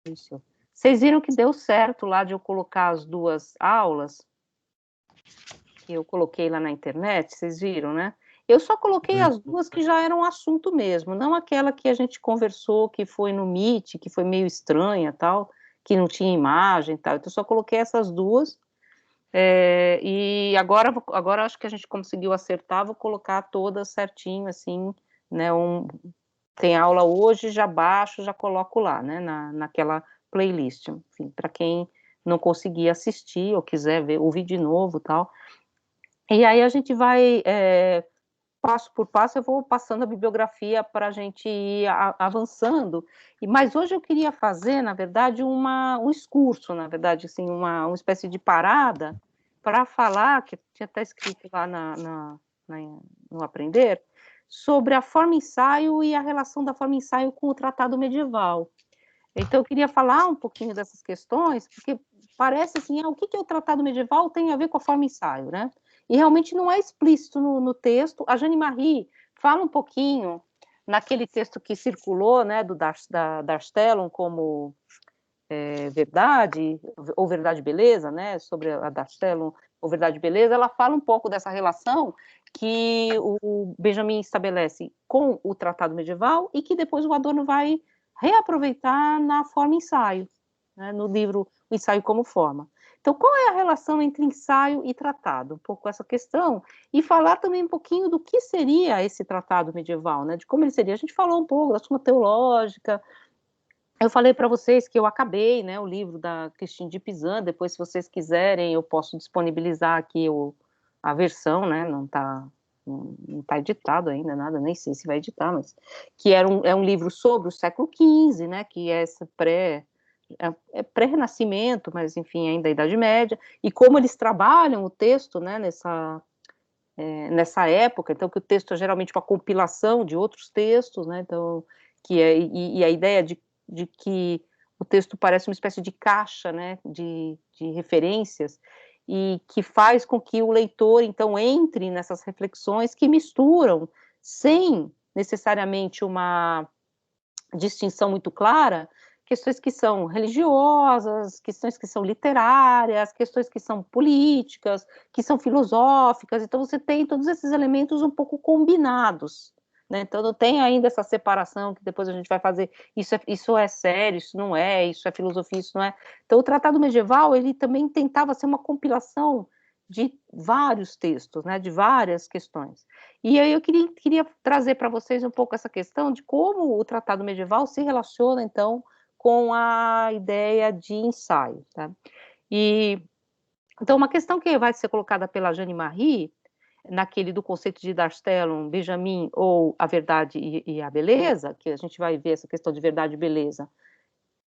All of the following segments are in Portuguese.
Isso. Vocês viram que deu certo lá de eu colocar as 2 aulas, que eu coloquei lá na internet, vocês viram, né? Eu só coloquei as 2 que já eram assunto mesmo, não aquela que a gente conversou, que foi no Meet, que foi meio estranha, tal, que não tinha imagem, tal. Então, só coloquei essas 2, e agora acho que a gente conseguiu acertar, vou colocar todas certinho, assim, né, tem aula hoje, já baixo, já coloco lá, né, naquela playlist, enfim, para quem não conseguir assistir ou quiser ver, ouvir de novo, tal. E aí a gente vai, passo por passo, eu vou passando a bibliografia para a gente ir avançando. Mas hoje eu queria fazer, na verdade, um excurso, na verdade, assim, uma espécie de parada para falar, que tinha até escrito lá no Aprender, sobre a forma ensaio e a relação da forma ensaio com o tratado medieval. Então, eu queria falar um pouquinho dessas questões, porque parece assim, o que o tratado medieval tem a ver com a forma ensaio, né? E realmente não é explícito no texto. A Jeanne Marie fala um pouquinho naquele texto que circulou, né, do Darstellon como verdade, ou verdade e beleza, né, sobre a Darstellon, ou verdade e beleza, ela fala um pouco dessa relação que o Benjamin estabelece com o tratado medieval e que depois o Adorno vai reaproveitar na forma ensaio, né, no livro O Ensaio como Forma. Então, qual é a relação entre ensaio e tratado? Um pouco essa questão, e falar também um pouquinho do que seria esse tratado medieval, né, de como ele seria. A gente falou um pouco da suma teológica, eu falei para vocês que eu acabei, né, o livro da Christine de Pizan, depois, se vocês quiserem, eu posso disponibilizar aqui a versão, né, não tá editado ainda, nada, nem sei se vai editar, mas que é um livro sobre o século XV, né, que é esse pré-renascimento, mas enfim, ainda a Idade Média, e como eles trabalham o texto, né, nessa época, então que o texto é geralmente uma compilação de outros textos, né, então, e a ideia de que o texto parece uma espécie de caixa, né, de referências, e que faz com que o leitor, então, entre nessas reflexões que misturam, sem necessariamente uma distinção muito clara, questões que são religiosas, questões que são literárias, questões que são políticas, que são filosóficas, então você tem todos esses elementos um pouco combinados, né? Então não tem ainda essa separação que depois a gente vai fazer, isso é sério, isso não é, isso é filosofia, isso não é. Então o Tratado Medieval, ele também tentava ser uma compilação de vários textos, né, de várias questões. E aí eu queria trazer para vocês um pouco essa questão de como o tratado medieval se relaciona, então, com a ideia de ensaio. Tá? E, então, uma questão que vai ser colocada pela Jeanne Marie, naquele do conceito de Darstellon, Benjamin, ou a verdade e a beleza, que a gente vai ver essa questão de verdade e beleza,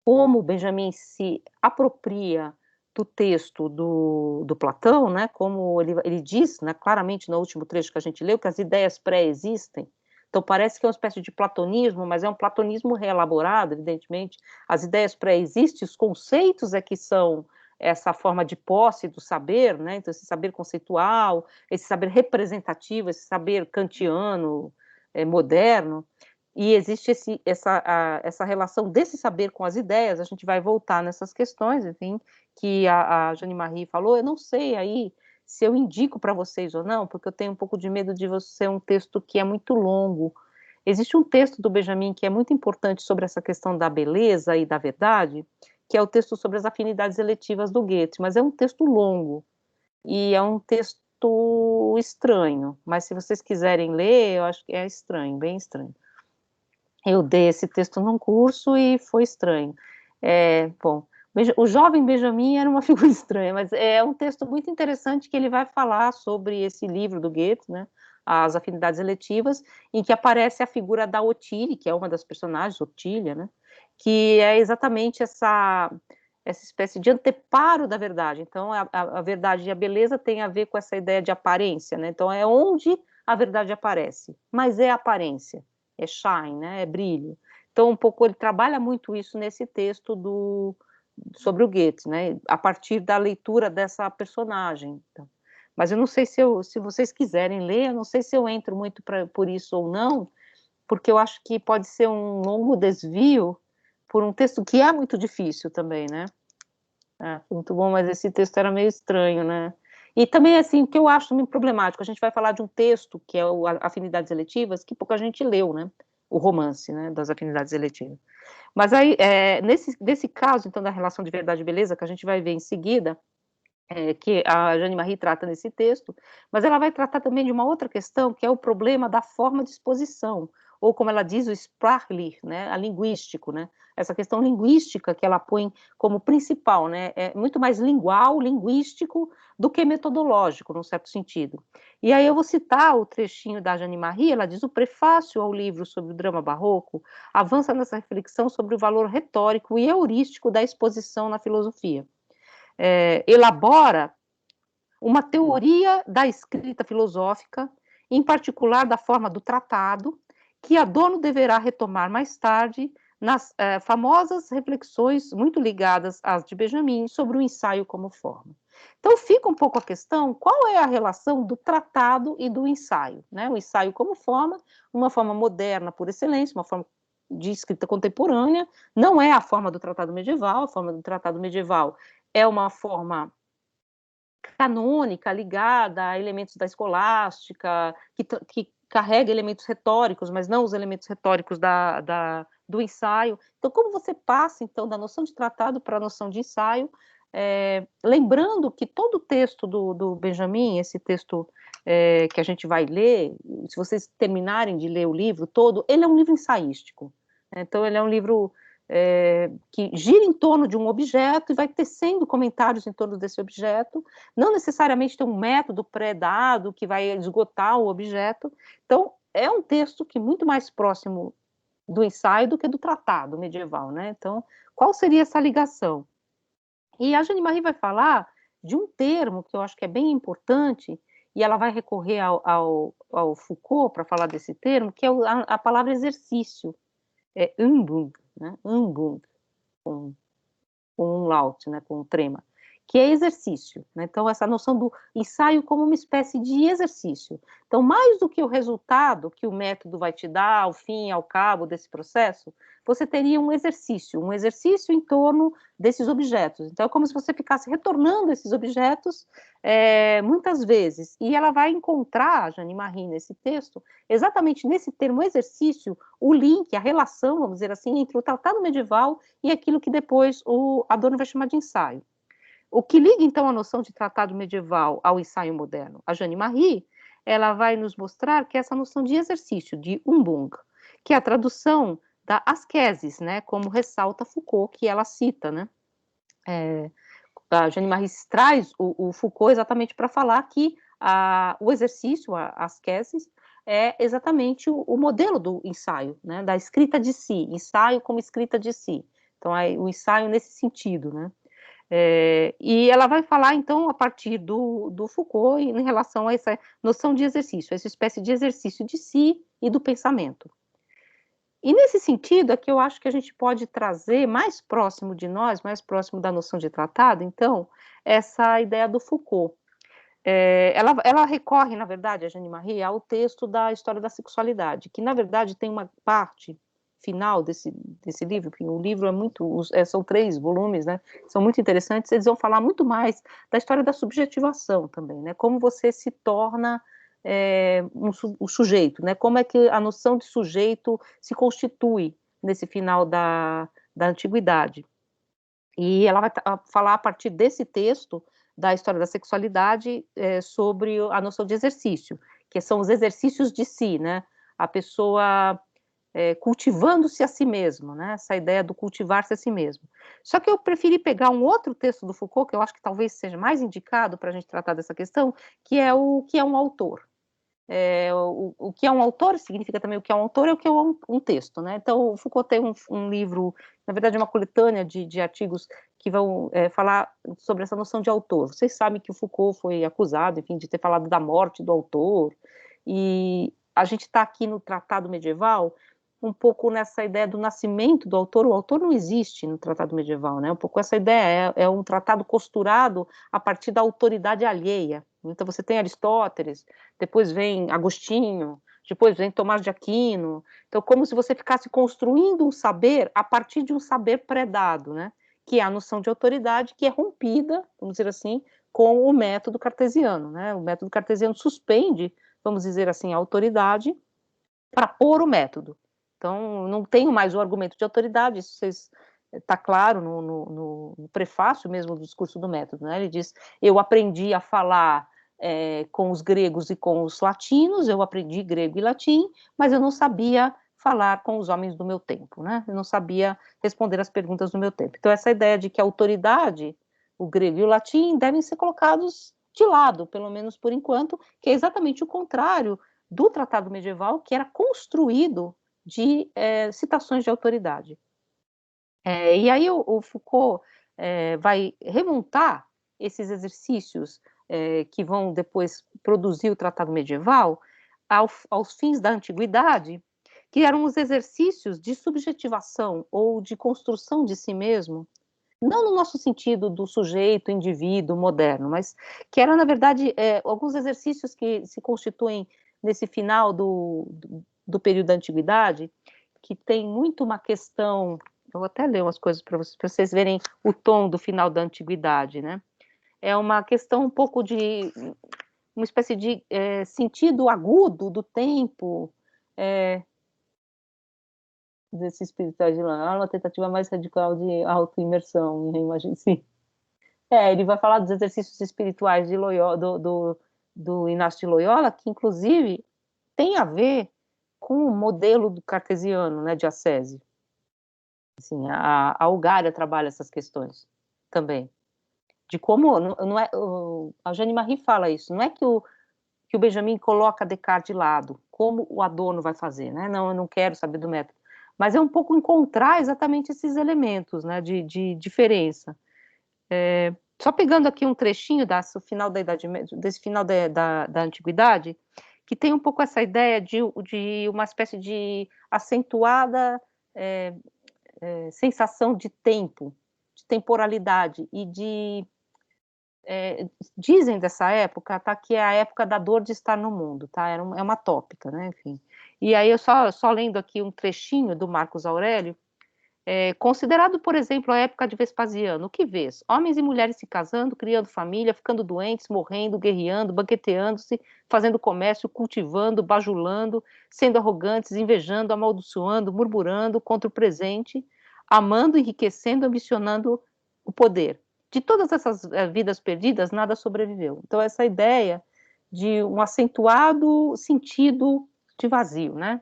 como Benjamin se apropria do texto do Platão, né, como ele diz, né, claramente no último trecho que a gente leu, que as ideias pré-existem. Então parece que é uma espécie de platonismo, mas é um platonismo reelaborado, evidentemente. As ideias pré-existem, os conceitos é que são essa forma de posse do saber, né? Então esse saber conceitual, esse saber representativo, esse saber kantiano, moderno, e existe essa relação desse saber com as ideias, a gente vai voltar nessas questões, enfim, que a Jeanne Marie falou, eu não sei aí se eu indico para vocês ou não, porque eu tenho um pouco de medo de ser um texto que é muito longo. Existe um texto do Benjamin que é muito importante sobre essa questão da beleza e da verdade, que é o texto sobre as afinidades eletivas do Goethe, mas é um texto longo, e é um texto estranho, mas se vocês quiserem ler, eu acho que é estranho, bem estranho. Eu dei esse texto num curso e foi estranho. Bom, o jovem Benjamin era uma figura estranha, mas é um texto muito interessante que ele vai falar sobre esse livro do Goethe, né, As Afinidades Eletivas, em que aparece a figura da Otília, que é uma das personagens, Otília, né, que é exatamente essa espécie de anteparo da verdade. Então, a verdade e a beleza tem a ver com essa ideia de aparência, né? Então, é onde a verdade aparece, mas é aparência, é shine, né? É brilho. Então, um pouco ele trabalha muito isso nesse texto sobre o Goethe, né? A partir da leitura dessa personagem. Então, mas eu não sei se vocês quiserem ler, eu não sei se eu entro muito por isso ou não, porque eu acho que pode ser um longo desvio por um texto que é muito difícil também, né? Muito bom, mas esse texto era meio estranho, né? E também, assim, o que eu acho meio problemático, a gente vai falar de um texto, que é o Afinidades Eletivas, que pouca gente leu, né? O romance, né, das Afinidades Eletivas. Mas aí, nesse caso, então, da relação de verdade e beleza, que a gente vai ver em seguida, que a Jeanne Marie trata nesse texto, mas ela vai tratar também de uma outra questão, que é o problema da forma de exposição, ou como ela diz, o sprachlich, né, a linguístico, né, essa questão linguística que ela põe como principal, né, é muito mais lingual, linguístico, do que metodológico, num certo sentido. E aí eu vou citar o trechinho da Jeanne Marie, ela diz: o prefácio ao livro sobre o drama barroco avança nessa reflexão sobre o valor retórico e heurístico da exposição na filosofia. Elabora uma teoria da escrita filosófica, em particular da forma do tratado, que Adorno deverá retomar mais tarde nas famosas reflexões muito ligadas às de Benjamin sobre o ensaio como forma. Então fica um pouco a questão, qual é a relação do tratado e do ensaio, né? O ensaio como forma, uma forma moderna por excelência, uma forma de escrita contemporânea, não é a forma do tratado medieval, a forma do tratado medieval é uma forma canônica ligada a elementos da escolástica, que carrega elementos retóricos, mas não os elementos retóricos do ensaio. Então, como você passa, então, da noção de tratado para a noção de ensaio, lembrando que todo o texto do Benjamin, esse texto que a gente vai ler, se vocês terminarem de ler o livro todo, ele é um livro ensaístico. Então, ele é um livro que gira em torno de um objeto e vai tecendo comentários em torno desse objeto, não necessariamente tem um método pré-dado que vai esgotar o objeto. Então, é um texto que é muito mais próximo do ensaio do que do tratado medieval, né? Então, qual seria essa ligação? E a Jeanne Marie vai falar de um termo que eu acho que é bem importante, e ela vai recorrer ao Foucault para falar desse termo, que é a palavra exercício, Übung, né? Übung, com um laut, né, com um trema, que é exercício, né? Então, essa noção do ensaio como uma espécie de exercício. Então, mais do que o resultado que o método vai te dar ao fim e ao cabo desse processo, você teria um exercício em torno desses objetos. Então, é como se você ficasse retornando esses objetos muitas vezes. E ela vai encontrar, a Jeanne Marie, nesse texto, exatamente nesse termo exercício, o link, a relação, vamos dizer assim, entre o tratado medieval e aquilo que depois o Adorno vai chamar de ensaio. O que liga, então, a noção de tratado medieval ao ensaio moderno? A Jeanne Marie, ela vai nos mostrar que essa noção de exercício, de Übung, que é a tradução da ascesis, né, como ressalta Foucault, que ela cita, né? A Jeanne Marie traz o Foucault exatamente para falar que o exercício, a ascesis, é exatamente o modelo do ensaio, né, da escrita de si, ensaio como escrita de si. Então, o ensaio nesse sentido, né? E ela vai falar, então, a partir do Foucault, em relação a essa noção de exercício, essa espécie de exercício de si e do pensamento. E nesse sentido é que eu acho que a gente pode trazer mais próximo de nós, mais próximo da noção de tratado, então, essa ideia do Foucault. Ela recorre, na verdade, a Jeanne Marie, ao texto da História da Sexualidade, que, na verdade, tem uma parte final desse livro, porque o livro são 3 volumes, né, são muito interessantes, eles vão falar muito mais da história da subjetivação também, né, como você se torna o sujeito, né, como é que a noção de sujeito se constitui nesse final da antiguidade. E ela vai falar a partir desse texto da História da Sexualidade sobre a noção de exercício, que são os exercícios de si, né, a pessoa cultivando-se a si mesmo, né? Essa ideia do cultivar-se a si mesmo. Só que eu preferi pegar um outro texto do Foucault, que eu acho que talvez seja mais indicado para a gente tratar dessa questão, que é o que é um autor. O que é um autor significa também o que é um autor é o que é um texto, né? Então, o Foucault tem um livro, na verdade, uma coletânea de artigos que vão falar sobre essa noção de autor. Vocês sabem que o Foucault foi acusado, enfim, de ter falado da morte do autor, e a gente está aqui no Tratado Medieval um pouco nessa ideia do nascimento do autor. O autor não existe no Tratado Medieval, né? Um pouco essa ideia, é um tratado costurado a partir da autoridade alheia. Então você tem Aristóteles, depois vem Agostinho, depois vem Tomás de Aquino. Então, como se você ficasse construindo um saber a partir de um saber pré-dado, né? Que é a noção de autoridade, que é rompida, vamos dizer assim, com o método cartesiano, né? O método cartesiano suspende, vamos dizer assim, a autoridade para pôr o método. Então, não tenho mais o argumento de autoridade, isso está claro no prefácio mesmo do discurso do método, né? Ele diz, eu aprendi a falar com os gregos e com os latinos, eu aprendi grego e latim, mas eu não sabia falar com os homens do meu tempo, né? Eu não sabia responder as perguntas do meu tempo. Então, essa ideia de que a autoridade, o grego e o latim, devem ser colocados de lado, pelo menos por enquanto, que é exatamente o contrário do tratado medieval, que era construído de citações de autoridade. E aí o Foucault vai remontar esses exercícios que vão depois produzir o tratado medieval aos fins da antiguidade, que eram os exercícios de subjetivação ou de construção de si mesmo, não no nosso sentido do sujeito, indivíduo, moderno, mas que eram, na verdade, alguns exercícios que se constituem nesse final do período da antiguidade, que tem muito uma questão, eu vou até ler umas coisas para vocês verem o tom do final da antiguidade, né? É uma questão um pouco de, uma espécie de sentido agudo do tempo, desse espiritual de lá, uma tentativa mais radical de auto-imersão, imagino, sim. Ele vai falar dos exercícios espirituais de Loyola, do Inácio de Loyola, que inclusive tem a ver com o modelo do cartesiano, né, de Assese. Assim, a Algária trabalha essas questões também. De como, não é, a Jeanne Marie fala isso, não é que o Benjamin coloca Descartes de lado, como o Adorno vai fazer, né? Não, eu não quero saber do método. Mas é um pouco encontrar exatamente esses elementos, né, de diferença. Só pegando aqui um trechinho final da Idade Média, desse final da Antiguidade, que tem um pouco essa ideia de uma espécie de acentuada sensação de tempo, de temporalidade e dizem dessa época, tá, que é a época da dor de estar no mundo, tá? É uma tópica, né? Enfim. E aí eu só lendo aqui um trechinho do Marcos Aurélio. Considerado, por exemplo, a época de Vespasiano, o que vês? Homens e mulheres se casando, criando família, ficando doentes, morrendo, guerreando, banqueteando-se, fazendo comércio, cultivando, bajulando, sendo arrogantes, invejando, amaldiçoando, murmurando contra o presente, amando, enriquecendo, ambicionando o poder. De todas essas vidas perdidas, nada sobreviveu. Então, essa ideia de um acentuado sentido de vazio, né?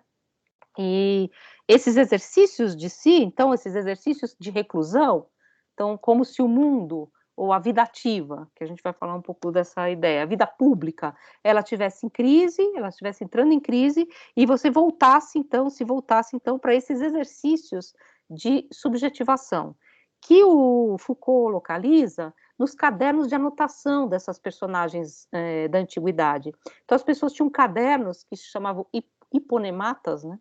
E esses exercícios de si, então, esses exercícios de reclusão, então, como se o mundo, ou a vida ativa, que a gente vai falar um pouco dessa ideia, a vida pública, ela estivesse em crise, ela estivesse entrando em crise, e você se voltasse, então, para esses exercícios de subjetivação, que o Foucault localiza nos cadernos de anotação dessas personagens da antiguidade. Então, as pessoas tinham cadernos que se chamavam hiponematas, né?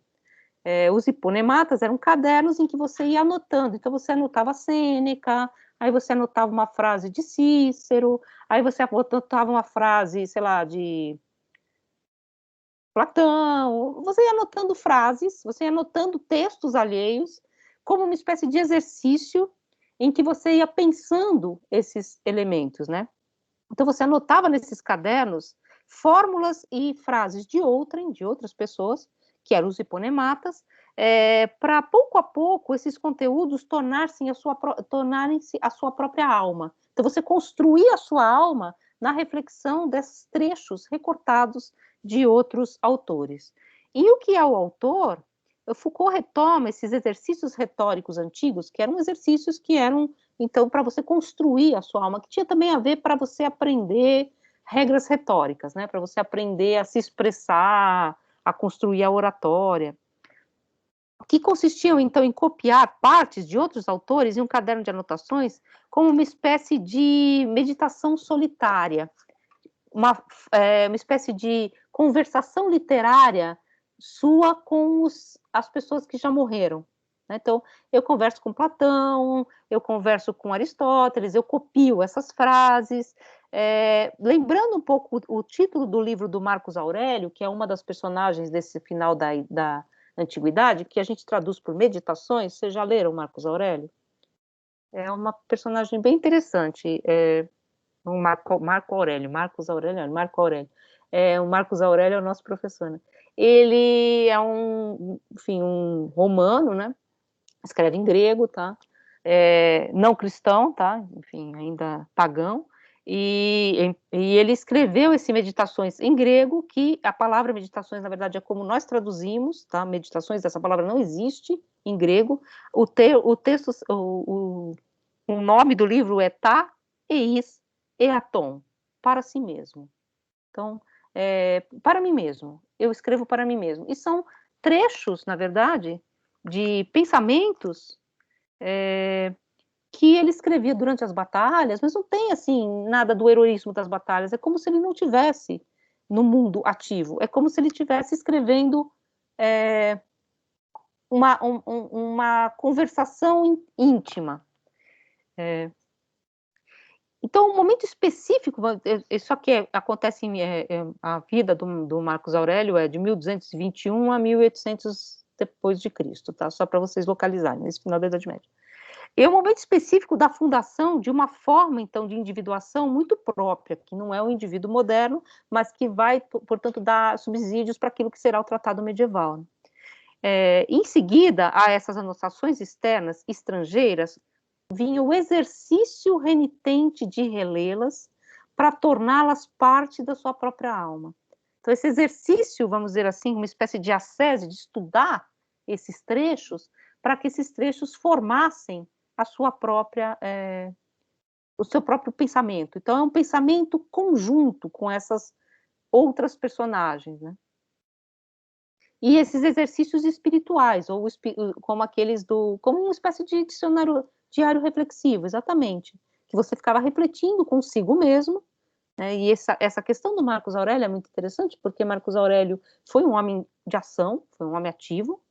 Os hiponematas eram cadernos em que você ia anotando. Então, você anotava Sêneca, aí você anotava uma frase de Cícero, aí você anotava uma frase, sei lá, de Platão. Você ia anotando frases, você ia anotando textos alheios, como uma espécie de exercício em que você ia pensando esses elementos, né? Então, você anotava nesses cadernos fórmulas e frases de outras pessoas, que eram os hiponematas, para pouco a pouco esses conteúdos tornarem-se a sua própria alma. Então, você construía a sua alma na reflexão desses trechos recortados de outros autores. E o que é o autor? Foucault retoma esses exercícios retóricos antigos, que eram exercícios que eram, então, para você construir a sua alma, que tinha também a ver para você aprender regras retóricas, né? Para você aprender a se expressar, a construir a oratória, que consistiam, então, em copiar partes de outros autores em um caderno de anotações como uma espécie de meditação solitária, uma espécie de conversação literária sua com as pessoas que já morreram. Né? Então, eu converso com Platão, eu converso com Aristóteles, eu copio essas frases, lembrando um pouco o título do livro do Marcos Aurélio, que é uma das personagens desse final da Antiguidade, que a gente traduz por Meditações. Vocês já leram Marcos Aurélio? É uma personagem bem interessante, o Marco Aurélio. O Marcos Aurélio é o nosso professor, né? Ele é enfim, um romano, né? Escreve em grego, tá? Não cristão, tá? Enfim, ainda pagão. E ele escreveu esse Meditações em grego, que a palavra meditações, na verdade, é como nós traduzimos, tá? Meditações, essa palavra não existe em grego. O texto, o nome do livro é Ta Eis Eaton, para si mesmo. Então, para mim mesmo, eu escrevo para mim mesmo. E são trechos, na verdade, de pensamentos que ele escrevia durante as batalhas, mas não tem, assim, nada do heroísmo das batalhas. É como se ele não tivesse no mundo ativo. É como se ele estivesse escrevendo uma conversação íntima. Então, um momento específico, isso que acontece a vida do Marcos Aurélio é de 1221 a 1800 depois de Cristo, tá? Só para vocês localizarem, nesse final da Idade Média. É um momento específico da fundação de uma forma, então, de individuação muito própria, que não é o indivíduo moderno, mas que vai, portanto, dar subsídios para aquilo que será o tratado medieval. Em seguida, a essas anotações externas, estrangeiras, vinha o exercício renitente de relê-las para torná-las parte da sua própria alma. Então, esse exercício, vamos dizer assim, uma espécie de ascese, de estudar esses trechos, para que esses trechos formassem a sua própria, o seu próprio pensamento. Então, é um pensamento conjunto com essas outras personagens, né? E esses exercícios espirituais, ou como aqueles como uma espécie de diário reflexivo, exatamente, que você ficava refletindo consigo mesmo, né? E essa questão do Marcos Aurélio é muito interessante, porque Marcos Aurélio foi um homem de ação, foi um homem ativo.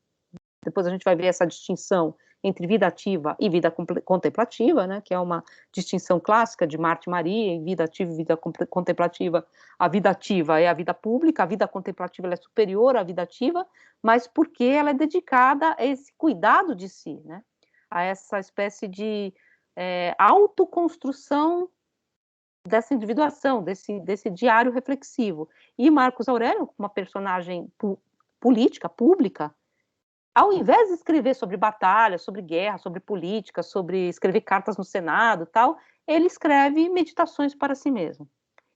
Depois a gente vai ver essa distinção entre vida ativa e vida contemplativa, né, que é uma distinção clássica de Marta e Maria, em vida ativa e vida contemplativa. A vida ativa é a vida pública, a vida contemplativa ela é superior à vida ativa, mas porque ela é dedicada a esse cuidado de si, né, a essa espécie de autoconstrução dessa individuação, desse diário reflexivo. E Marcos Aurélio, uma personagem política, pública, ao invés de escrever sobre batalha, sobre guerra, sobre política, sobre escrever cartas no Senado, tal, ele escreve meditações para si mesmo.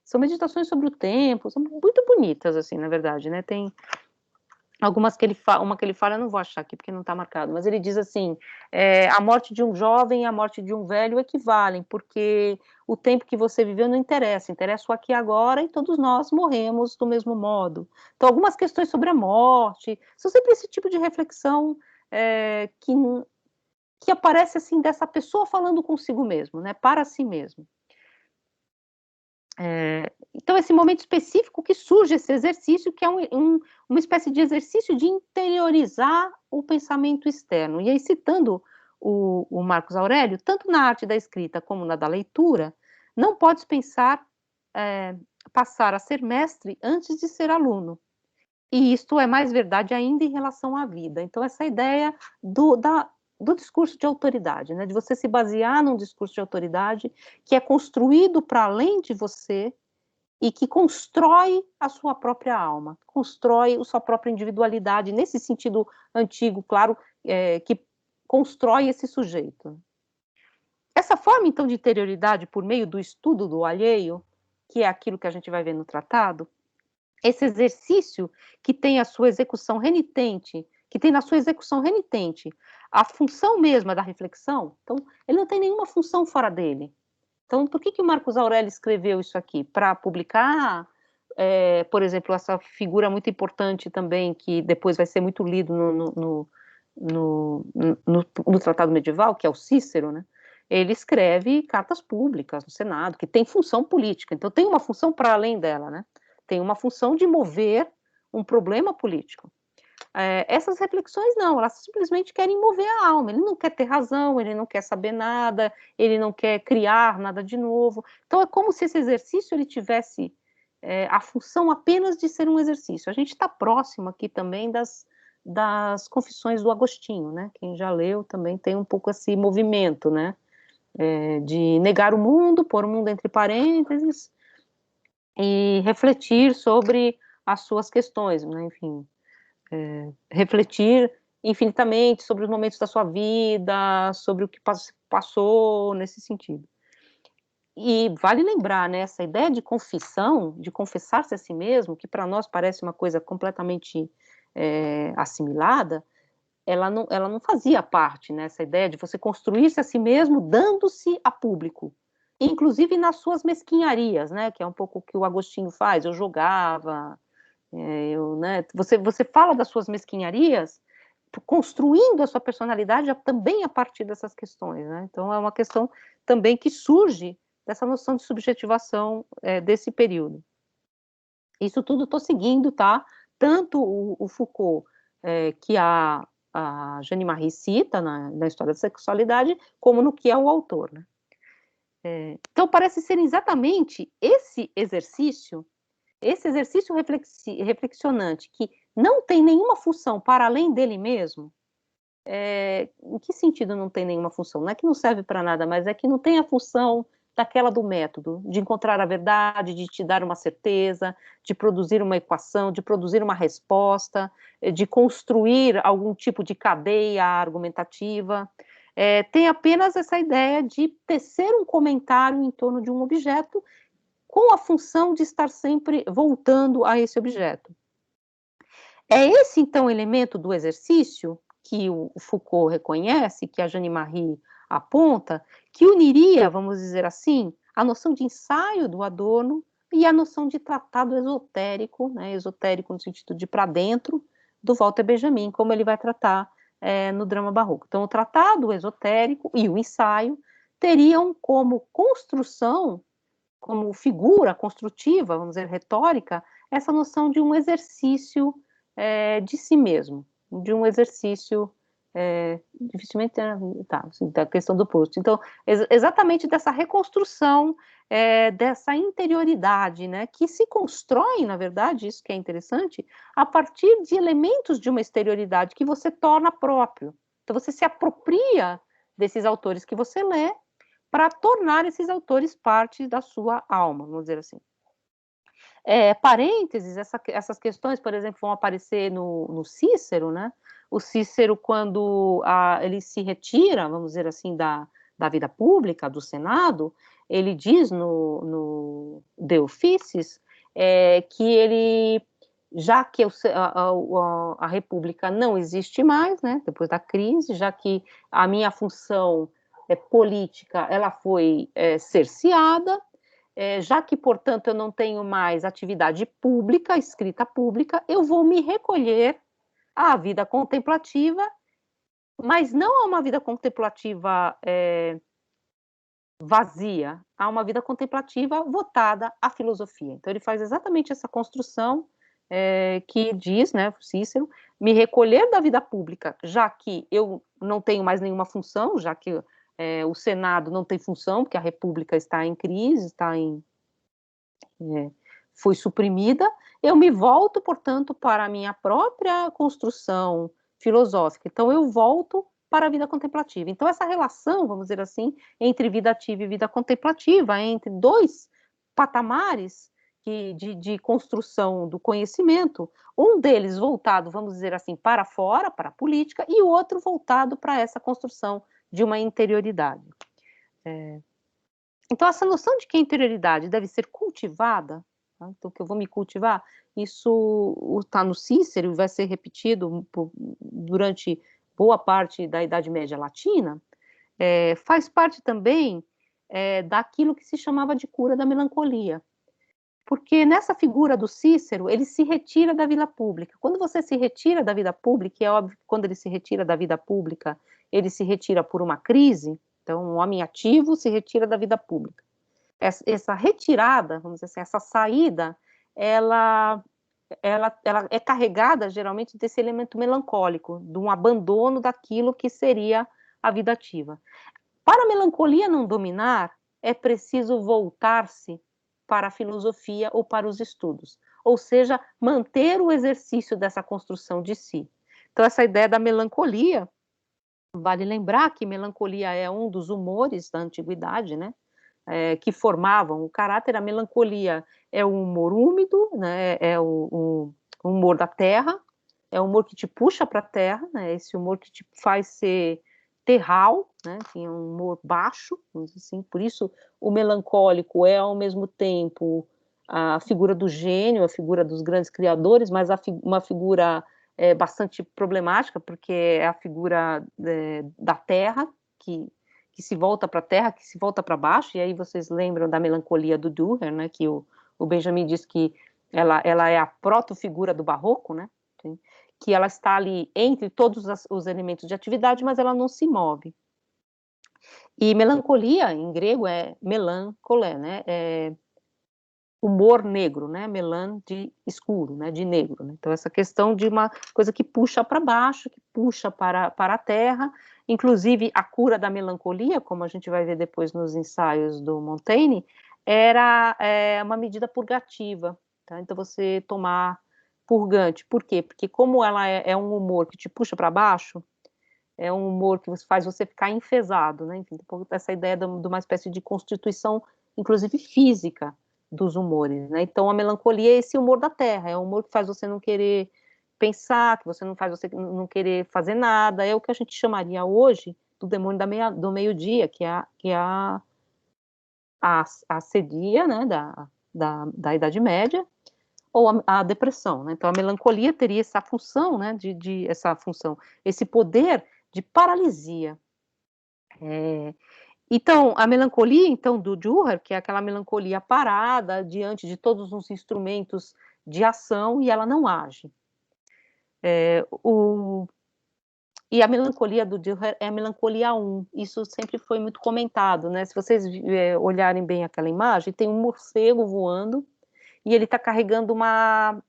São meditações sobre o tempo, são muito bonitas, assim, na verdade, né? Tem algumas que ele fala, uma que ele fala, eu não vou achar aqui porque não está marcado, mas ele diz assim: a morte de um jovem e a morte de um velho equivalem, porque o tempo que você viveu não interessa, interessa o aqui e agora, e todos nós morremos do mesmo modo. Então, algumas questões sobre a morte, são sempre esse tipo de reflexão que aparece assim, dessa pessoa falando consigo mesmo, né, para si mesmo. Então, esse momento específico que surge esse exercício, que é uma espécie de exercício de interiorizar o pensamento externo. E aí, citando o Marcos Aurélio, tanto na arte da escrita como na da leitura, não podes pensar passar a ser mestre antes de ser aluno. E isto é mais verdade ainda em relação à vida. Então, essa ideia do discurso de autoridade, né? De você se basear num discurso de autoridade que é construído para além de você e que constrói a sua própria alma, constrói a sua própria individualidade, nesse sentido antigo, claro, que constrói esse sujeito. Essa forma, então, de interioridade por meio do estudo do alheio, que é aquilo que a gente vai ver no tratado, esse exercício que tem a sua execução renitente, a função mesma da reflexão, então, ele não tem nenhuma função fora dele. Então, por que o Marcos Aurélio escreveu isso aqui? Para publicar, por exemplo, essa figura muito importante também, que depois vai ser muito lido no Tratado Medieval, que é o Cícero, né? Ele escreve cartas públicas no Senado, que tem função política, então tem uma função para além dela, né? Tem uma função de mover um problema político. essas reflexões não, elas simplesmente querem mover a alma, ele não quer ter razão, ele não quer saber nada, ele não quer criar nada de novo, então é como se esse exercício ele tivesse a função apenas de ser um exercício. A gente está próximo aqui também das Confissões do Agostinho, né? Quem já leu também tem um pouco esse movimento, né? De negar o mundo, pôr o mundo entre parênteses e refletir sobre as suas questões, né? Enfim, refletir infinitamente sobre os momentos da sua vida, sobre o que passou nesse sentido. E vale lembrar, né, essa ideia de confissão, de confessar-se a si mesmo, que para nós parece uma coisa completamente assimilada, ela não fazia parte, né, essa ideia de você construir-se a si mesmo dando-se a público, inclusive nas suas mesquinharias, né, que é um pouco o que o Agostinho faz, eu jogava, né, você fala das suas mesquinharias, construindo a sua personalidade também a partir dessas questões, né, então é uma questão também que surge dessa noção de subjetivação desse período. Isso tudo estou seguindo, tá? Tanto o Foucault, que a Jeanne Marie cita na História da Sexualidade, como no que é o autor, né? Então, parece ser exatamente esse exercício reflexionante, que não tem nenhuma função para além dele mesmo. Em que sentido não tem nenhuma função? Não é que não serve para nada, mas é que não tem a função daquela do método, de encontrar a verdade, de te dar uma certeza, de produzir uma equação, de produzir uma resposta, de construir algum tipo de cadeia argumentativa. Tem apenas essa ideia de tecer um comentário em torno de um objeto com a função de estar sempre voltando a esse objeto. É esse, então, elemento do exercício que o Foucault reconhece, que a Jeanne Marie aponta, que uniria, vamos dizer assim, a noção de ensaio do Adorno e a noção de tratado esotérico, né, esotérico no sentido de para dentro, do Walter Benjamin, como ele vai tratar no drama barroco. Então, o tratado esotérico e o ensaio teriam como construção, como figura construtiva, vamos dizer, retórica, essa noção de um exercício de si mesmo, de um exercício dificilmente assim, da questão do Proust. Então, exatamente dessa reconstrução dessa interioridade, né, que se constrói, na verdade, isso que é interessante, a partir de elementos de uma exterioridade que você torna próprio. Então, você se apropria desses autores que você lê para tornar esses autores parte da sua alma, vamos dizer assim. Parênteses, essas questões, por exemplo, vão aparecer no Cícero, né? O Cícero, quando ele se retira, vamos dizer assim, da vida pública, do Senado, ele diz no De Officiis que ele, já que a República não existe mais, né, depois da crise, já que a minha função política ela foi cerceada, já que, portanto, eu não tenho mais atividade pública, escrita pública, eu vou me recolher à vida contemplativa, mas não a uma vida contemplativa vazia, a uma vida contemplativa votada à filosofia. Então, ele faz exatamente essa construção que diz, né, Cícero, me recolher da vida pública, já que eu não tenho mais nenhuma função, já que o Senado não tem função, porque a República está em crise, foi suprimida, eu me volto, portanto, para a minha própria construção filosófica. Então, eu volto para a vida contemplativa. Então, essa relação, vamos dizer assim, entre vida ativa e vida contemplativa, entre dois patamares de construção do conhecimento, um deles voltado, vamos dizer assim, para fora, para a política, e o outro voltado para essa construção de uma interioridade. Então, essa noção de que a interioridade deve ser cultivada, tá? Então, que eu vou me cultivar, isso está no Cícero e vai ser repetido durante boa parte da Idade Média Latina, faz parte também daquilo que se chamava de cura da melancolia. Porque nessa figura do Cícero, ele se retira da vida pública. Quando você se retira da vida pública, e é óbvio que quando ele se retira da vida pública, ele se retira por uma crise, então um homem ativo se retira da vida pública. Essa retirada, vamos dizer assim, essa saída, ela ela é carregada, geralmente, desse elemento melancólico, de um abandono daquilo que seria a vida ativa. Para a melancolia não dominar, é preciso voltar-se para a filosofia ou para os estudos, ou seja, manter o exercício dessa construção de si. Então, essa ideia da melancolia, vale lembrar que melancolia é um dos humores da antiguidade, né? Que formavam o caráter. A melancolia é o humor úmido, né? É o humor da terra, é o humor que te puxa para a terra, né? Esse humor que te faz ser terral, né? Assim, é um humor baixo, vamos dizer assim. Por isso o melancólico é ao mesmo tempo a figura do gênio, a figura dos grandes criadores, mas uma figura bastante problemática, porque é a figura da terra, que se volta para a terra, que se volta para baixo, e aí vocês lembram da melancolia do Dürer, né, que o Benjamin diz que ela é a proto-figura do barroco, né, que ela está ali entre todos os elementos de atividade, mas ela não se move. E melancolia, em grego, é melancolé, né, humor negro, né, melan de escuro, né, de negro, né? Então essa questão de uma coisa que puxa para baixo, que puxa para a terra, inclusive a cura da melancolia, como a gente vai ver depois nos ensaios do Montaigne, era uma medida purgativa, tá? Então você tomar purgante, por quê? Porque como ela é um humor que te puxa para baixo, é um humor que faz você ficar enfesado, né? Enfim, essa ideia de uma espécie de constituição, inclusive física, dos humores, né? Então a melancolia é esse humor da terra, é o humor que faz você não querer pensar, que você não faz você não querer fazer nada, é o que a gente chamaria hoje do demônio do meio-dia, que é a sedia, né, da Idade Média, ou a depressão, né? Então a melancolia teria essa função, né, essa função, esse poder de paralisia. Então, a melancolia, então, do Dürer, que é aquela melancolia parada diante de todos os instrumentos de ação e ela não age. E a melancolia do Dürer é a melancolia 1. Isso sempre foi muito comentado, né? Se vocês olharem bem aquela imagem, tem um morcego voando e ele está carregando uma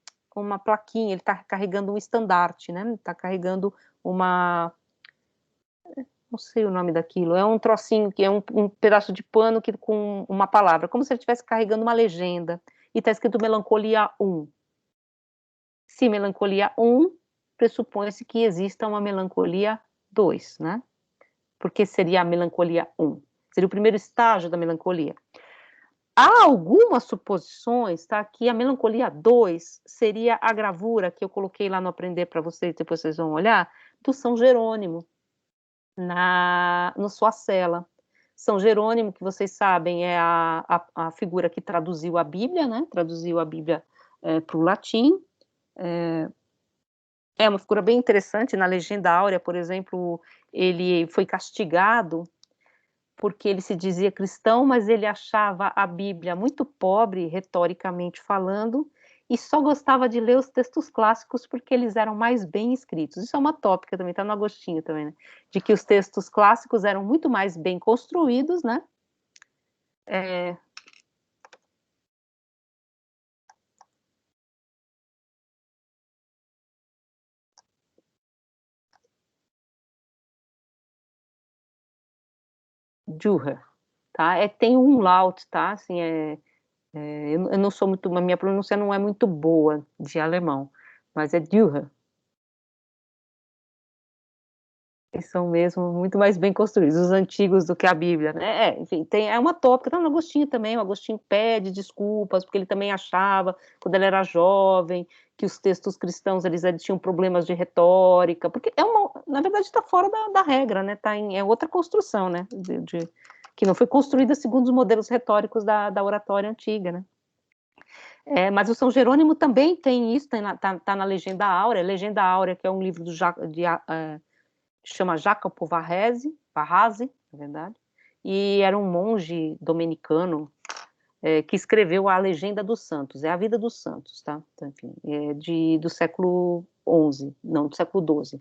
plaquinha, ele está carregando um estandarte, né? Ele está carregando não sei o nome daquilo, é um trocinho, que é um pedaço de pano com uma palavra, como se ele estivesse carregando uma legenda, e está escrito Melancolia 1. Se Melancolia 1, pressupõe-se que exista uma Melancolia 2, né? Porque seria a Melancolia 1. Seria o primeiro estágio da melancolia. Há algumas suposições, tá, que a Melancolia 2 seria a gravura que eu coloquei lá no Aprender para vocês, depois vocês vão olhar, do São Jerônimo, no sua cela. São Jerônimo, que vocês sabem, é a figura que traduziu a Bíblia, né? Traduziu a Bíblia para o latim. É uma figura bem interessante. Na Legenda Áurea, por exemplo, ele foi castigado porque ele se dizia cristão, mas ele achava a Bíblia muito pobre, retoricamente falando, e só gostava de ler os textos clássicos porque eles eram mais bem escritos. Isso é uma tópica também, está no Agostinho também, né? De que os textos clássicos eram muito mais bem construídos, né? Dürer, tá? Tem um laut, tá? Assim, eu não sou muito, a minha pronúncia não é muito boa de alemão, mas é Dürer. Eles são mesmo muito mais bem construídos, os antigos do que a Bíblia, né? Enfim, é uma tópica, tá no Agostinho também, o Agostinho pede desculpas, porque ele também achava, quando ele era jovem, que os textos cristãos, eles tinham problemas de retórica, porque na verdade está fora da regra, né? É outra construção, né? Que não foi construída segundo os modelos retóricos da oratória antiga, né? Mas o São Jerônimo também tem isso, tá na Legenda Áurea, que é um livro chama Jacopo Varrese, na verdade, e era um monge dominicano que escreveu a Legenda dos Santos, é a vida dos santos, tá? Então, enfim, do século XI, não, do século XII,